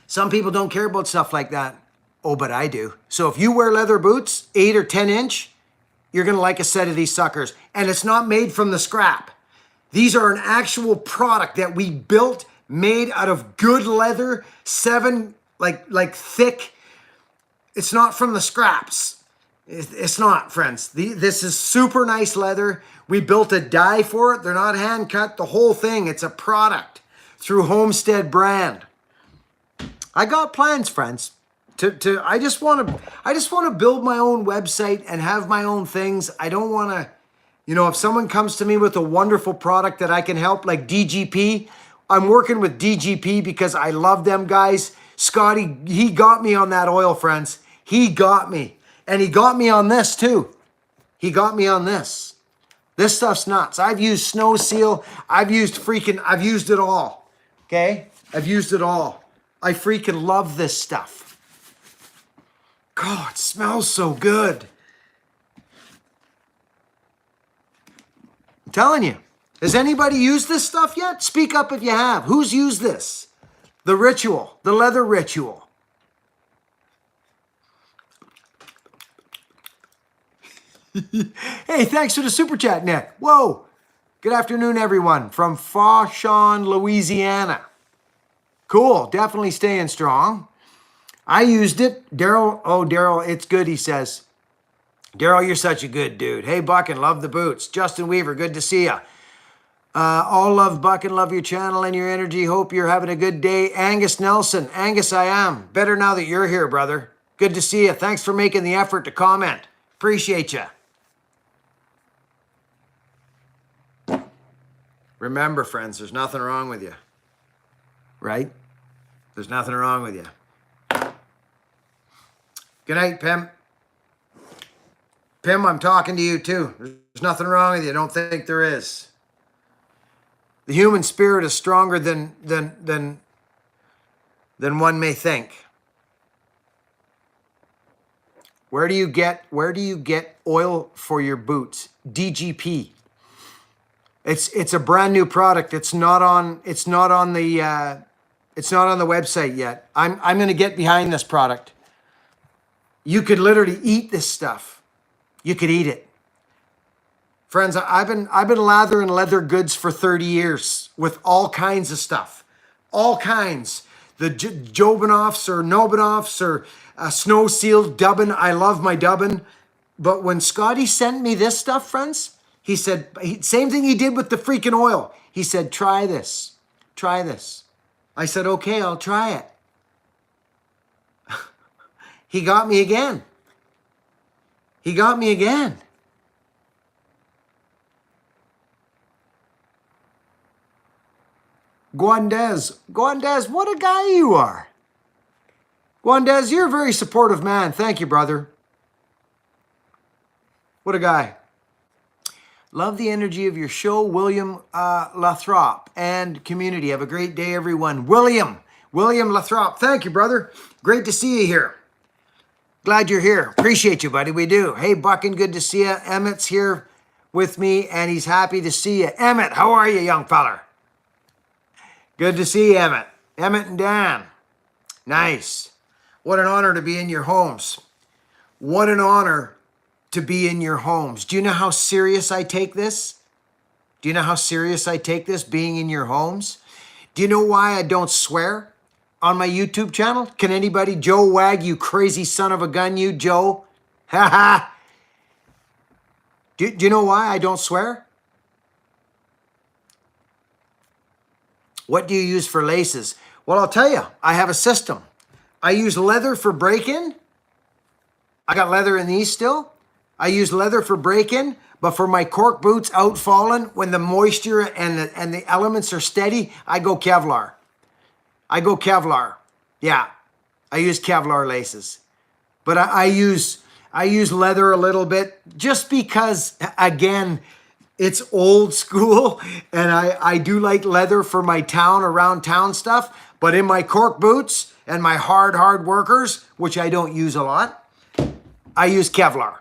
Some people don't care about stuff like that. Oh, but I do. So if you wear leather boots, 8 or 10-inch, you're going to like a set of these suckers. And it's not made from the scrap. These are an actual product that we built, made out of good leather, 7, like thick. It's not from the scraps. It's not, friends. This is super nice leather. We built a die for it. They're not hand cut, the whole thing. It's a product through Homestead brand. I got plans, friends. I just want to build my own website and have my own things. I don't want to, if someone comes to me with a wonderful product that I can help, like DGP, I'm working with DGP because I love them guys. Scotty, he got me on that oil, friends. He got me. And he got me on this too. He got me on this. This stuff's nuts. I've used Snow Seal. I've used it all. Okay? I've used it all. I freaking love this stuff. God, it smells so good. I'm telling you. Has anybody used this stuff yet? Speak up if you have. Who's used this? The ritual, the leather ritual. Hey, thanks for the super chat, Nick. Whoa. Good afternoon, everyone, from Fauchon, Louisiana. Cool. Definitely staying strong. I used it. Daryl, it's good, he says. Daryl, you're such a good dude. Hey, Buckin, love the boots. Justin Weaver, good to see you. All love Buckin, love your channel and your energy. Hope you're having a good day. Angus Nelson. Angus, I am. Better now that you're here, brother. Good to see you. Thanks for making the effort to comment. Appreciate you. Remember, friends, there's nothing wrong with you. Right? There's nothing wrong with you. Good night, Pim. Pim, I'm talking to you too. There's nothing wrong with you. Don't think there is. The human spirit is stronger than one may think. Where do you get oil for your boots? DGP. It's a brand new product. It's not on the website yet. I'm going to get behind this product. You could literally eat this stuff. You could eat it. Friends, I've been lathering leather goods for 30 years with all kinds of stuff. All kinds. The Jobanoffs or Nobanoffs or Snow Seal dubbin. I love my dubbin. But when Scotty sent me this stuff, friends, he said, same thing he did with the freaking oil. He said, try this. Try this. I said, okay, I'll try it. He got me again. He got me again. Guandez, what a guy you are. Guandez, you're a very supportive man. Thank you, brother. What a guy. Love the energy of your show, William Lathrop and community. Have a great day, everyone. William Lathrop, thank you, brother. Great to see you here. Glad you're here. Appreciate you, buddy. We do. Hey, Buckin, good to see you. Emmett's here with me, and he's happy to see you. Emmett, how are you, young feller? Good to see you, Emmett. Emmett and Dan. Nice. What an honor to be in your homes. What an honor to be in your homes. Do you know how serious I take this? Do you know how serious I take this, being in your homes? Do you know why I don't swear on my YouTube channel? Can anybody? Joe Wag, you crazy son of a gun, you, Joe. Ha ha. Do you know why I don't swear? What do you use for laces? Well, I'll tell you, I have a system. I use leather for break-in. I got leather in these still. I use leather for break-in, but for my cork boots out fallen, when the moisture and the elements are steady, I go Kevlar. I go Kevlar. Yeah, I use Kevlar laces. But I use leather a little bit just because, again, it's old school, and I do like leather for my around town stuff, but in my cork boots and my hard workers, which I don't use a lot, I use Kevlar.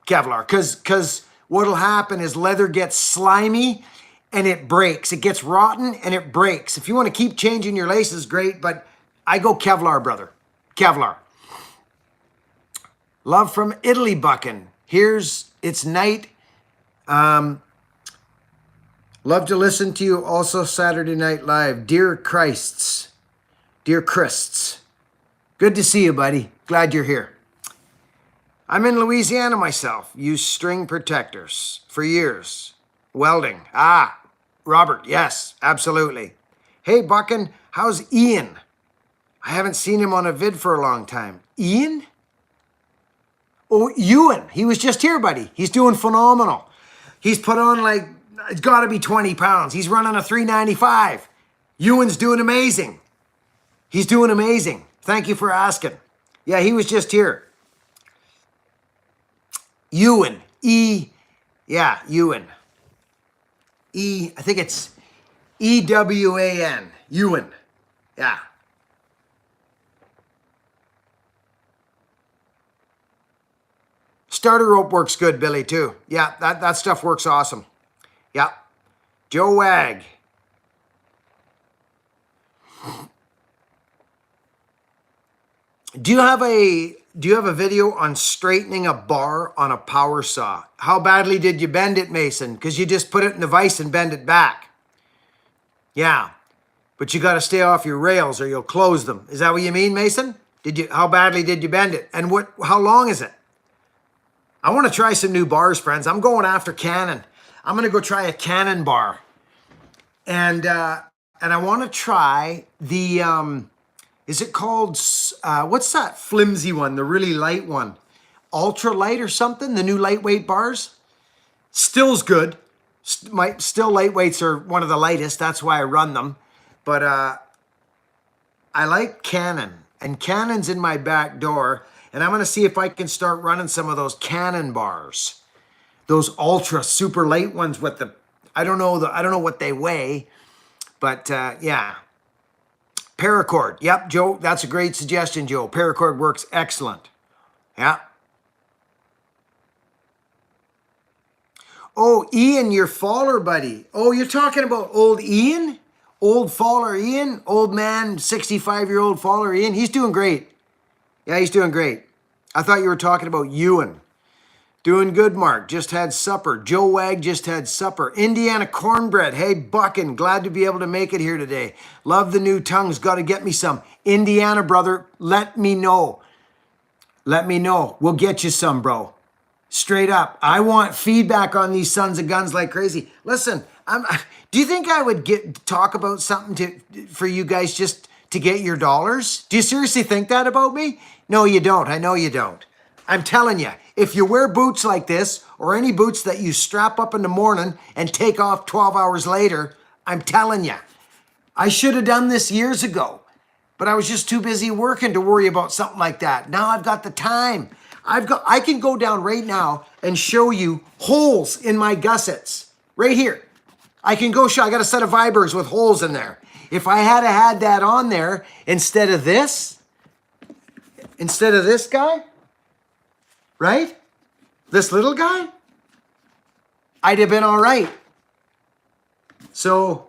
Kevlar, because what'll happen is leather gets slimy and it breaks. It gets rotten and it breaks. If you want to keep changing your laces, great, but I go Kevlar, brother. Kevlar. Love from Italy, Buckin. It's night. Love to listen to you also Saturday Night Live. Dear Christs. Good to see you, buddy. Glad you're here. I'm in Louisiana myself. Use string protectors for years. Welding. Robert, yes, absolutely. Hey, Buckin, how's Ian? I haven't seen him on a vid for a long time. Ian? Oh, Ewan. He was just here, buddy. He's doing phenomenal. He's put on it's got to be 20 pounds. He's running a 395. Ewan's doing amazing. He's doing amazing. Thank you for asking. Yeah, he was just here. Ewan. Ewan. I think it's EWAN. Ewan. Yeah. Starter rope works good, Billy, too. Yeah, that stuff works awesome. Yeah. Joe Wag. Do you have a video on straightening a bar on a power saw? How badly did you bend it, Mason? Because you just put it in the vise and bend it back. Yeah. But you got to stay off your rails or you'll close them. Is that what you mean, Mason? How badly did you bend it? And how long is it? I want to try some new bars, friends. I'm going after Canon. I'm going to go try a Canon bar. And I want to try the is it called what's that flimsy one, the really light one? Ultra light or something? The new lightweight bars? Still's good. Still lightweights are one of the lightest. That's why I run them. But I like Canon. And Canon's in my back door. And I'm going to see if I can start running some of those Canon bars. Those ultra super light ones with the, I don't know what they weigh. But yeah. Paracord. Yep, Joe, that's a great suggestion, Joe. Paracord works excellent. Yeah. Oh, Ian, your faller buddy. Oh, you're talking about old Ian? Old faller Ian? Old man, 65-year-old faller Ian? He's doing great. Yeah, he's doing great. I thought you were talking about Ewan. Doing good, Mark. Just had supper. Joe Wag just had supper. Indiana cornbread. Hey, Buckin. Glad to be able to make it here today. Love the new tongues. Got to get me some. Indiana, brother, let me know. Let me know. We'll get you some, bro. Straight up. I want feedback on these sons of guns like crazy. Listen, do you think I would talk about something for you guys just to get your dollars? Do you seriously think that about me? No, you don't. I know you don't. I'm telling you, if you wear boots like this, or any boots that you strap up in the morning and take off 12 hours later, I'm telling you, I should have done this years ago, but I was just too busy working to worry about something like that. Now I've got the time. I can go down right now and show you holes in my gussets. Right here. I can go show, I got a set of Vibers with holes in there. If I had that on there instead of this guy, right? This little guy, I'd have been all right. So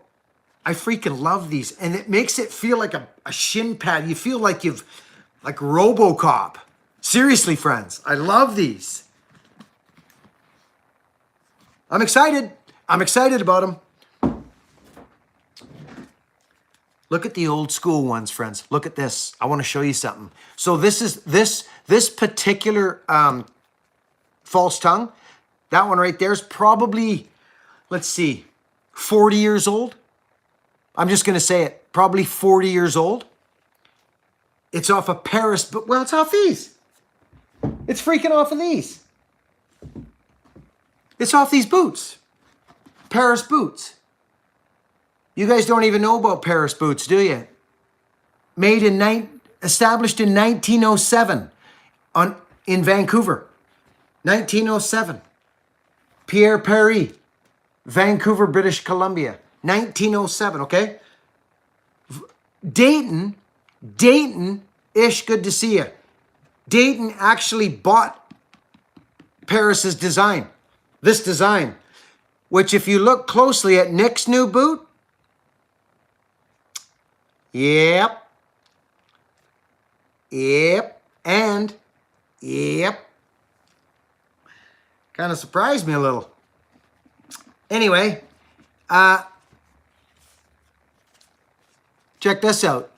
I freaking love these. And it makes it feel like a shin pad. You feel like like RoboCop. Seriously, friends, I love these. I'm excited. I'm excited about them. Look at the old school ones, friends. Look at this. I want to show you something. So this is this particular false tongue. That one right there is probably, let's see, 40 years old. I'm just going to say it. Probably 40 years old. It's off of Paris, but well, it's off these. It's freaking off of these. It's off these boots. Paris boots. You guys don't even know about Paris boots, do you? Established in 1907 in Vancouver. 1907. Pierre Perry, Vancouver, British Columbia. 1907, okay? Dayton-ish, good to see you. Dayton actually bought Paris's design. This design, which if you look closely at Nick's new boot, yep, and yep. Kind of surprised me a little. Anyway, check this out.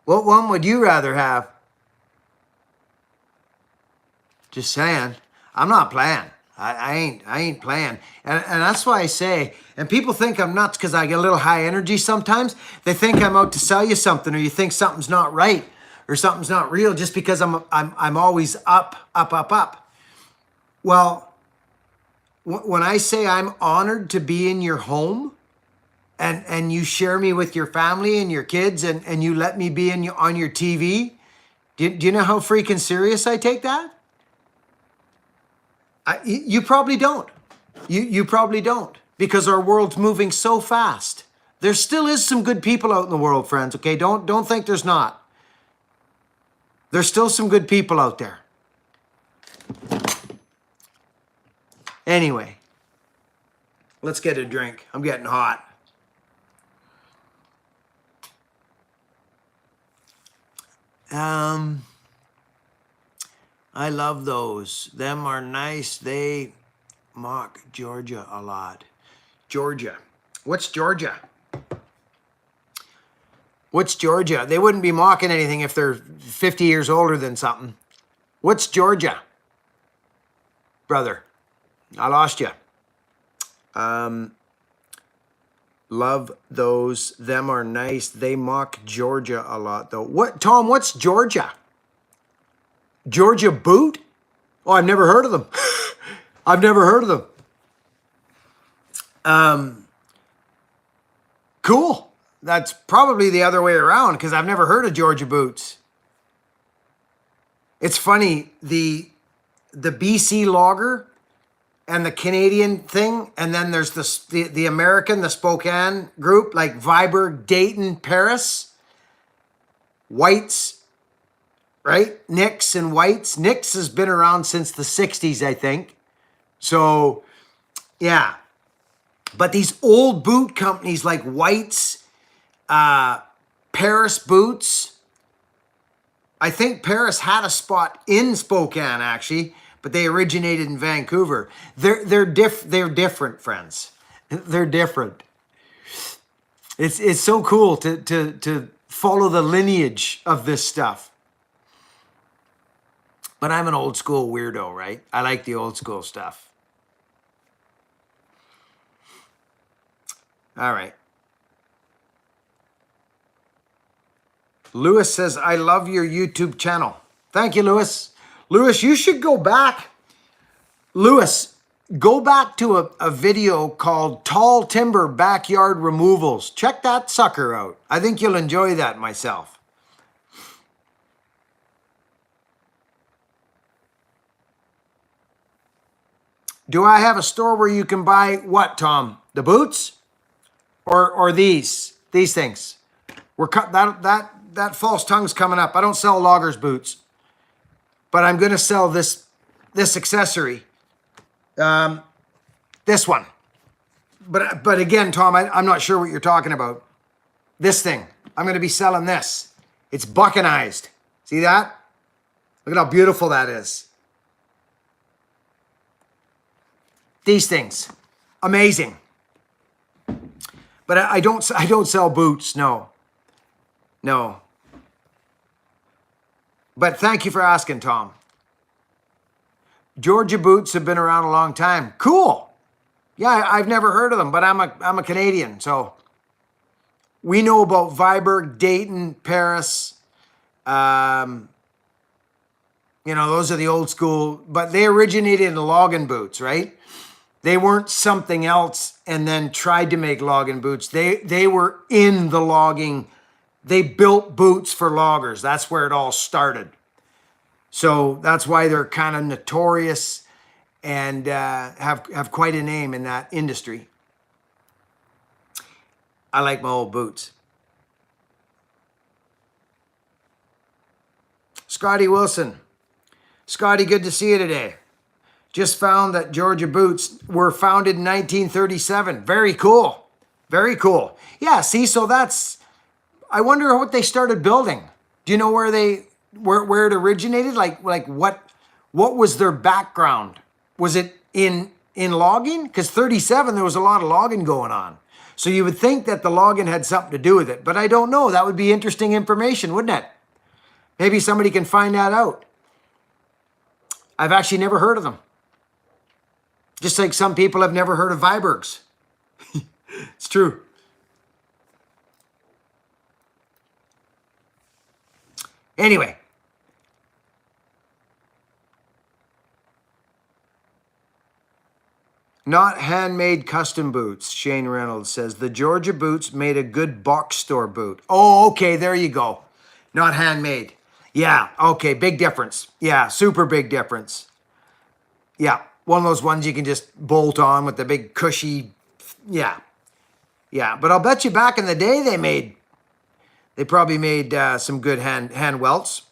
What one would you rather have? Just saying. I'm not playing. I ain't playing. And that's why I say, and people think I'm nuts because I get a little high energy sometimes. They think I'm out to sell you something, or you think something's not right or something's not real just because I'm always up. Well, when I say I'm honored to be in your home, and you share me with your family and your kids, and you let me be on your TV, do you know how freaking serious I take that? You probably don't. You probably don't, because our world's moving so fast. There still is some good people out in the world, friends, okay? Don't think there's not. There's still some good people out there. Anyway, let's get a drink. I'm getting hot. I love those. Them are nice. They mock Georgia a lot. Georgia. What's Georgia? What's Georgia? They wouldn't be mocking anything if they're 50 years older than something. What's Georgia? Brother, I lost you. Love those. Them are nice. They mock Georgia a lot, though. What, Tom, what's Georgia? Georgia boot? Oh, I've never heard of them. I've never heard of them. Cool. That's probably the other way around, because I've never heard of Georgia boots. It's funny, the BC lager and the Canadian thing, and then there's the American, the Spokane group, like Viberg, Dayton, Paris, Whites, right? Nick's and Whites. Nick's has been around since the 60s, I think. So, yeah. But these old boot companies like Whites, Paris Boots, I think Paris had a spot in Spokane, actually, but they originated in Vancouver. They're different, friends. They're different. It's so cool to follow the lineage of this stuff. But I'm an old school weirdo, right? I like the old school stuff. All right. Lewis says, I love your YouTube channel. Thank you, Lewis. Lewis, you should go back. Lewis, go back to a video called Tall Timber Backyard Removals. Check that sucker out. I think you'll enjoy that myself. Do I have a store where you can buy what, Tom? The boots? Or these things? We're cut that false tongue's coming up. I don't sell loggers boots, but I'm going to sell this accessory, this one. But again, Tom, I'm not sure what you're talking about. This thing, I'm going to be selling this. It's buccanized. See that? Look at how beautiful that is. These things, amazing. But I don't sell boots. No. But thank you for asking, Tom. Georgia boots have been around a long time. Cool. Yeah, I've never heard of them, but I'm a Canadian, so we know about Viberg, Dayton, Paris. Those are the old school, but they originated in logging boots, right? They weren't something else and then tried to make logging boots. They were in the logging. They built boots for loggers. That's where it all started. So that's why they're kind of notorious and have quite a name in that industry. I like my old boots. Scotty Wilson. Scotty, good to see you today. Just found that Georgia boots were founded in 1937. Very cool. Very cool. Yeah, see, so I wonder what they started building. Do you know where it originated? Like what was their background? Was it in logging? Because 37, there was a lot of logging going on. So you would think that the logging had something to do with it, but I don't know. That would be interesting information, wouldn't it? Maybe somebody can find that out. I've actually never heard of them. Just like some people have never heard of Vibergs. It's true. Anyway. Not handmade custom boots, Shane Reynolds says. The Georgia boots made a good box store boot. Oh, okay, there you go. Not handmade. Yeah, okay, big difference. Yeah, super big difference. Yeah. one of those ones you can just bolt on with the big cushy, yeah. Yeah, but I'll bet you back in the day they probably made some good hand welts.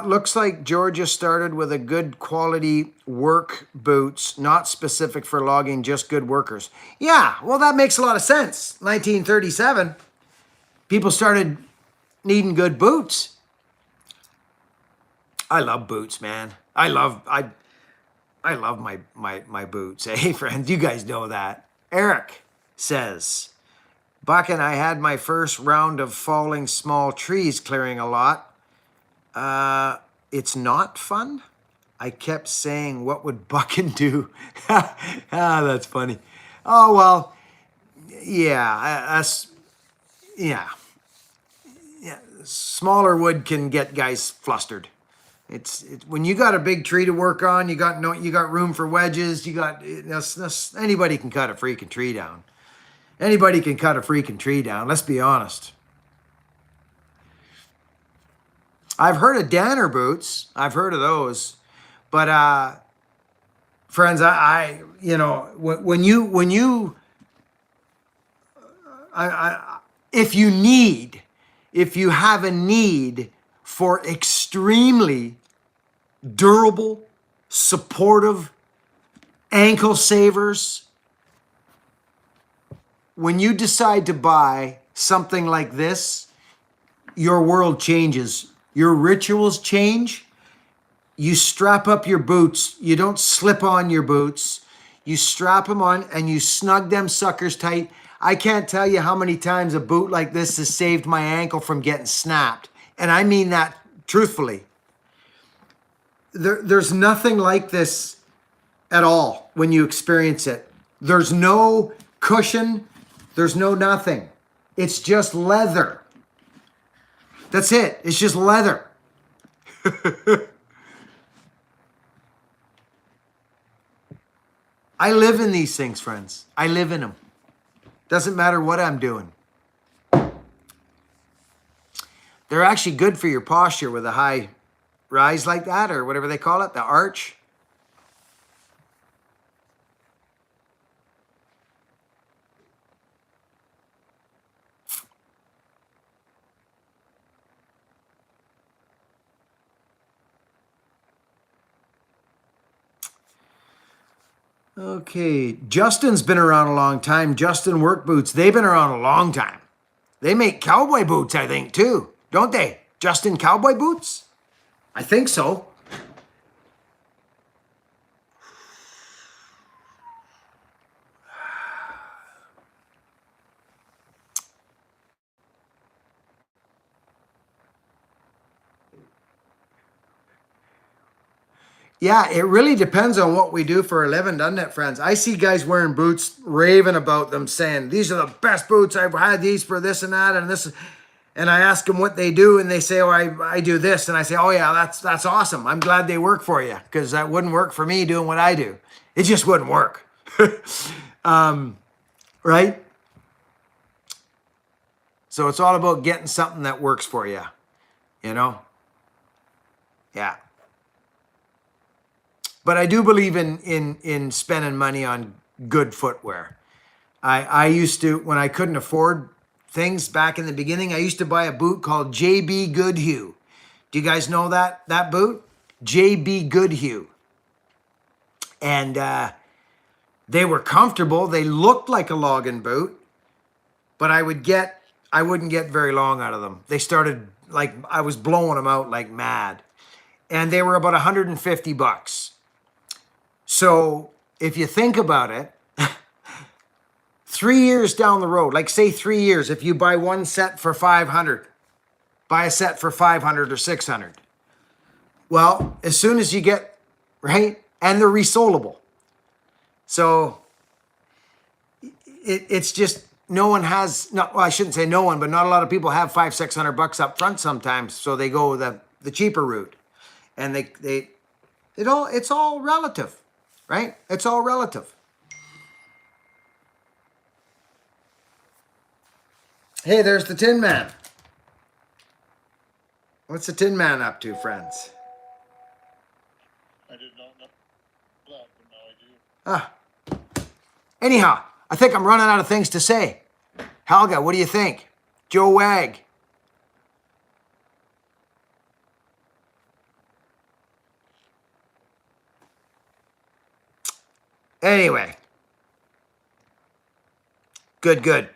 Looks like Georgia started with a good quality work boots, not specific for logging, just good workers. Yeah, well, that makes a lot of sense. 1937, people started needing good boots. I love boots, man. I love my boots. Hey, friends, you guys know that. Eric says, Buck and I had my first round of falling small trees clearing a lot. It's not fun. I kept saying, what would Buckin do? That's funny. Oh, well, yeah, yeah. Smaller wood can get guys flustered. It's when you got a big tree to work on, you got room for wedges, anybody can cut a freaking tree down. Anybody can cut a freaking tree down, let's be honest. I've heard of Danner boots. I've heard of those. But friends, if you have a need for extremely durable, supportive ankle savers, when you decide to buy something like this, your world changes. Your rituals change. You strap up your boots. You don't slip on your boots. You strap them on and you snug them suckers tight. I can't tell you how many times a boot like this has saved my ankle from getting snapped. And I mean that truthfully. There's nothing like this at all when you experience it. There's no cushion. There's no nothing. It's just leather. That's it. It's just leather. I live in these things, friends. I live in them. Doesn't matter what I'm doing. They're actually good for your posture with a high rise like that, or whatever they call it, the arch. Okay, Justin's been around a long time. Justin Work Boots, they've been around a long time. They make cowboy boots, I think, too. Don't they? Justin Cowboy Boots? I think so. Yeah, it really depends on what we do for a living, doesn't it, friends? I see guys wearing boots, raving about them, saying, these are the best boots. I've had these for this and that and this. And I ask them what they do, and they say, oh, I do this. And I say, oh, yeah, that's awesome. I'm glad they work for you, because that wouldn't work for me doing what I do. It just wouldn't work. Right? So it's all about getting something that works for you, you know? Yeah. But I do believe in spending money on good footwear. I used to, when I couldn't afford things back in the beginning, I used to buy a boot called JB Goodhue. Do you guys know that boot? JB Goodhue. And they were comfortable. They looked like a logging boot, but I wouldn't get very long out of them. They started, like, I was blowing them out like mad. And they were about 150 bucks. So if you think about it, 3 years down the road, like say 3 years, if you buy one set for 500, buy a set for 500 or 600. Well, as soon as you get, right? And they're resolable. So it's just, no one has, well, I shouldn't say no one, but not a lot of people have $500-600 up front sometimes. So they go the cheaper route. And it's all relative. Right? It's all relative. Hey, there's the Tin Man. What's the Tin Man up to, friends? I did not know that, but now I do. Ah. Anyhow, I think I'm running out of things to say. Helga, what do you think? Joe Wag. Anyway. Good.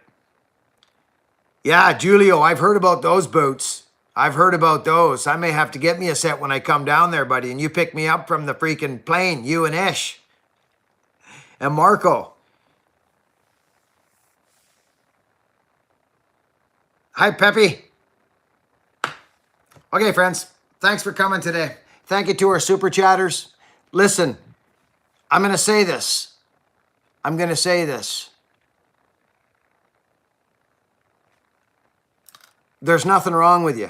Yeah, Julio, I've heard about those boots. I've heard about those. I may have to get me a set when I come down there, buddy, and you pick me up from the freaking plane, you and Ish. And Marco. Hi, Peppy. Okay, friends. Thanks for coming today. Thank you to our super chatters. Listen, I'm going to say this. There's nothing wrong with you.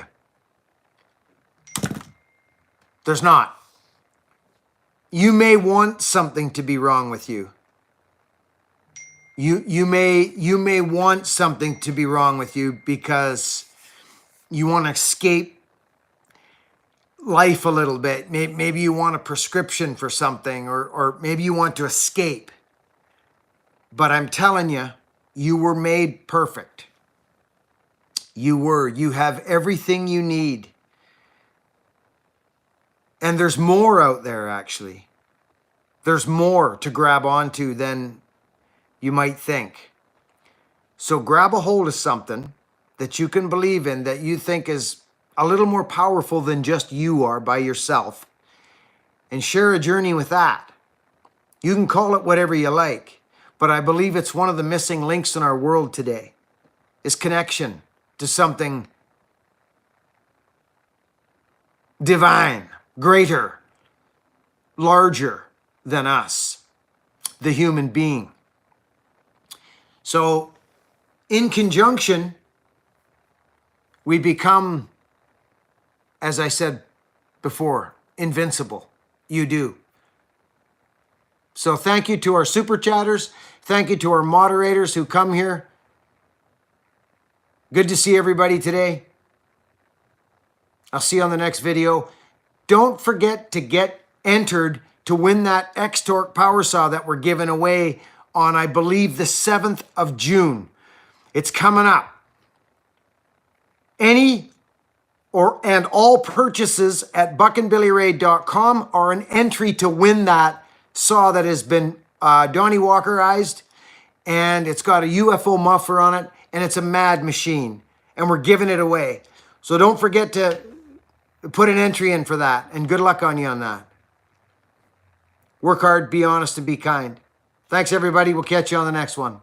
There's not. You may want something to be wrong with you. You may want something to be wrong with you because you want to escape life a little bit. Maybe you want a prescription for something, or maybe you want to escape. But I'm telling you, you were made perfect. You have everything you need. And there's more out there, actually. There's more to grab onto than you might think. So grab a hold of something that you can believe in, that you think is a little more powerful than just you are by yourself, and share a journey with that. You can call it whatever you like, but I believe it's one of the missing links in our world today, is connection to something divine, greater, larger than us, the human being. So in conjunction, we become, as I said before, invincible. You do. So thank you to our super chatters. Thank you to our moderators who come here. Good to see everybody today. I'll see you on the next video. Don't forget to get entered to win that X-Torque power saw that we're giving away on, I believe, the 7th of June. It's coming up. Any and all purchases at buckandbillyray.com are an entry to win that saw that has been Donnie Walkerized, and it's got a UFO muffler on it, and it's a mad machine, and we're giving it away. So don't forget to put an entry in for that, and good luck on you on that. Work hard, be honest, and be kind. Thanks, everybody. We'll catch you on the next one.